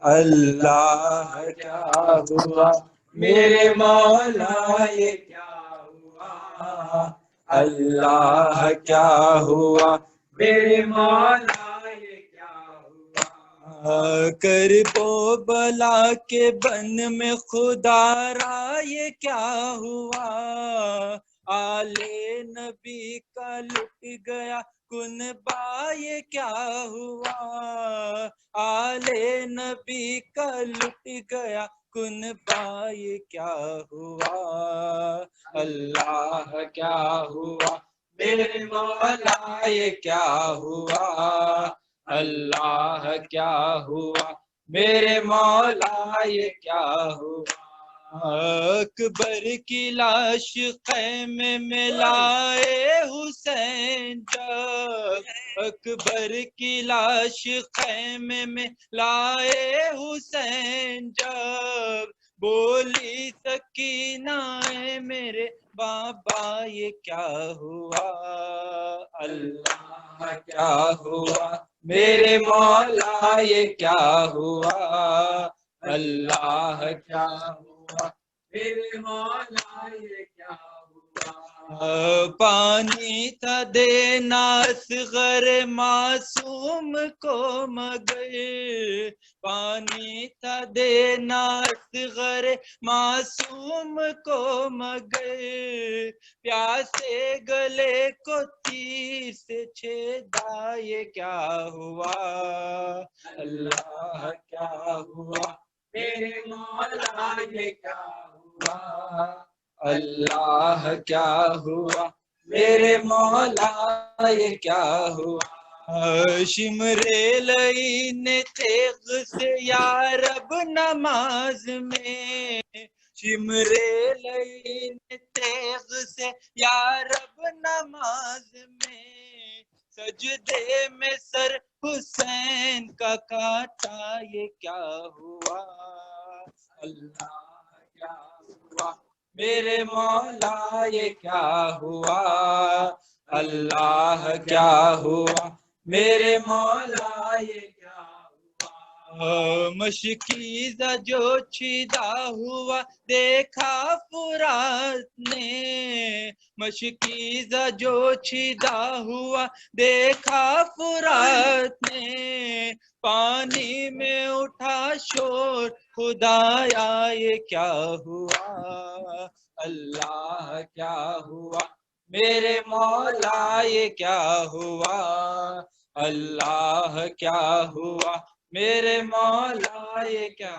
اللہ کیا ہوا میرے مولا یہ کیا ہوا، اللہ کیا ہوا میرے مولا یہ کیا ہوا، کرب و بلا کے بن میں خدا را یہ کیا ہوا، آل نبی کا لٹ گیا کنبا یہ کیا ہوا، آل نبی کا لٹ گیا کنبا یہ کیا ہوا، اللہ کیا ہوا میرے مولا یہ کیا ہوا، اللہ کیا ہوا میرے مولا یہ کیا ہوا، اکبر کی لاش خیمے میں لائے حسین جب، اکبر کی لاش خیمے میں لائے حسین جب، بولی سکینہ میرے بابا یہ کیا ہوا، اللہ کیا ہوا میرے مولا یہ کیا ہوا، اللہ کیا ہوا میرے مولا یہ کیا ہوا، پانی تھا دینا اصغر معصوم کو مگر، پانی تھا دینا اصغر معصوم کو مگر، پیاسے گلے کو تیر سے چھیدا یہ کیا ہوا، اللہ کیا ہوا میرے مولا یہ کیا ہوا، اللہ کیا ہوا میرے مولا یہ کیا ہوا، شمر لئی نے تیغ سے یا رب نماز میں، شمر لئی نے تیغ سے یا رب نماز میں، سجدے میں سر حسین کا کاٹا یہ کیا ہوا، اللہ کیا ہوا میرے مولا یہ کیا ہوا، اللہ کیا ہوا میرے مولا یہ کیا ہوا، مشکیزہ جو چھیدا ہوا دیکھا فرات نے، مشکیزہ جو چھیدا ہوا دیکھا فرات نے، پانی میں اٹھا شور خدایا یہ کیا ہوا، اللہ کیا ہوا میرے مولا یہ کیا ہوا، اللہ کیا ہوا میرے مولا یہ کیا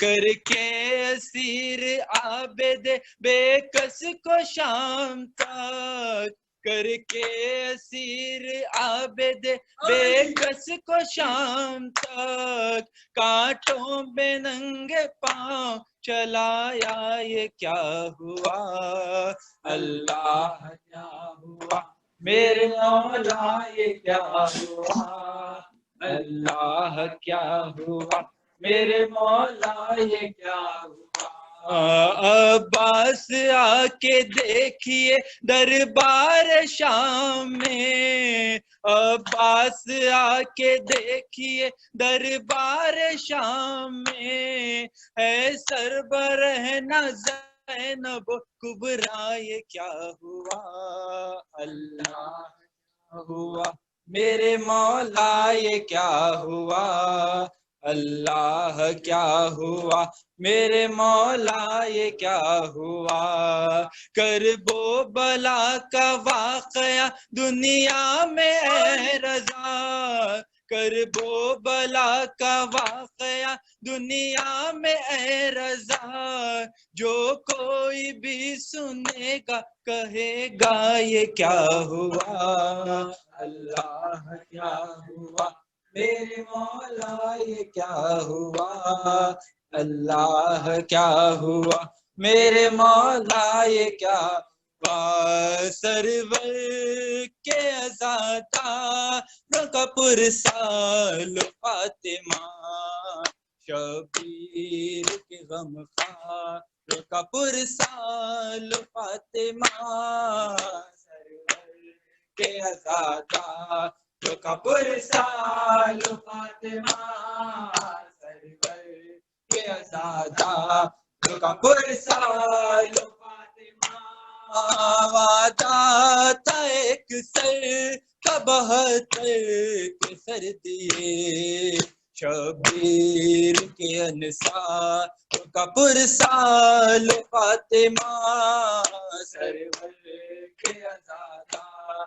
کر کے اسیر عابد بے کس کو شام تک، کر کے اسیر عابد بے کس کو شام تک، کانٹوں میں ننگے پاؤں چلایا یہ کیا ہوا، اللہ کیا ہوا میرے مولا یہ کیا ہوا، اللہ کیا ہوا میرے مولا یہ کیا ہوا، عباس آ کے دیکھیے دربار شام میں، عباس آ کے دیکھیے دربار شام میں، ہے سربراہ نہ زینب کبریٰ یہ کیا ہوا، اللہ ہوا میرے مولا یہ کیا ہوا، اللہ کیا ہوا میرے مولا یہ کیا ہوا، کرب و بلا کا واقعہ دنیا میں اے رضا، کرب و بلا کا واقعہ دنیا میں اے رضا، جو کوئی بھی سنے گا کہے گا یہ کیا ہوا، اللہ کیا ہوا میرے مولا یہ کیا ہوا، اللہ کیا ہوا میرے مولا یہ کیا ہوا، سرور کے عزادار کا پرسال فاطمہ، شبیر کے غم خار کا پرسال فاطمہ، سرور کے عزادار کا پرسال فاطمہ، سرور کے عزادار کا پرسال فاطمہ، وعدہ تھا ایک سر کا 72 کے سر دیے، شبیر کے انصار کا پرسال فاطمہ، سرور کے عزادار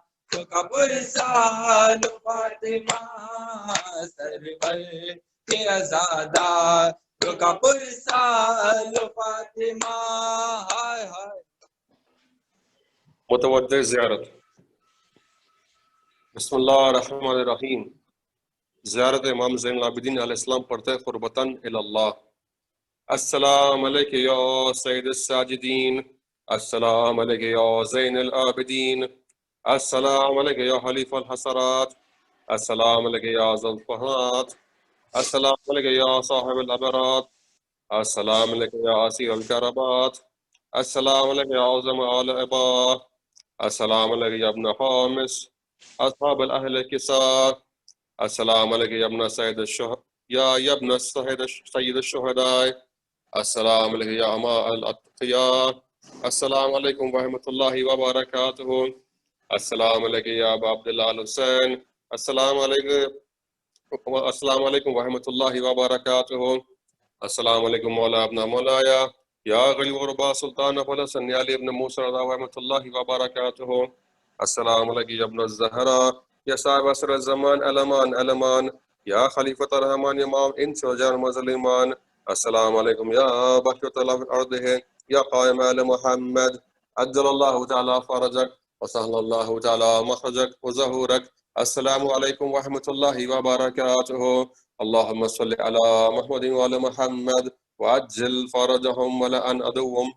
کا پرسال فاطمہ، سرور کے عزادار کا پرسال فاطمہ، ہائے ہائے متوجہ زیارت۔ بسم اللہ الرحمن الرحیم۔ زیارت امام زین العابدین علیہ السلام پڑھتے قربتاً اللہ۔ السلام علیک یا سید الساجدین، السلام علیک یا زین العابدین، السلام علیک یا حلیف الحسرات، السلام علیک یا ذا الفحات، السلام علیک یا صاحب العبرات، السلام علیک یا اسیر الکربات، السلام علیک یا عظم آل عبا، السلام علیک یا ابن حامس اصحاب الاہل کسار، السلام علیک یا ابن سید الشہداء، السلام علیک یا اماء الاتقیاء، السلام علیکم ورحمۃ اللہ وبرکاتہ، السلام علیک یا ابا عبداللہ الحسین، السلام علیکم ورحمۃ اللہ وبرکاتہ، السلام علیکم مولا ابن مولایا یا غلی غربا سلطان فلسن علی ابن موسیٰ رضا ورحمۃ اللہ وبرکاتہ، السلام علیکم یا ابن الزہرا یا صاحب عصر الزمان علمان علمان یا خلیفۃ الرحمن امام انس و جان مظلمان، السلام علیکم یا بحشت اللہ فی الارض ہے یا قائم علی محمد، عجل اللہ تعالی فرجک وسہل اللہ تعالی مخرجک وظہورک، السلام علیکم ورحمۃ اللہ وبرکاتہ، اللہم صلی علی محمد وعلی محمد وعجل فرجهم ولأن عدوهم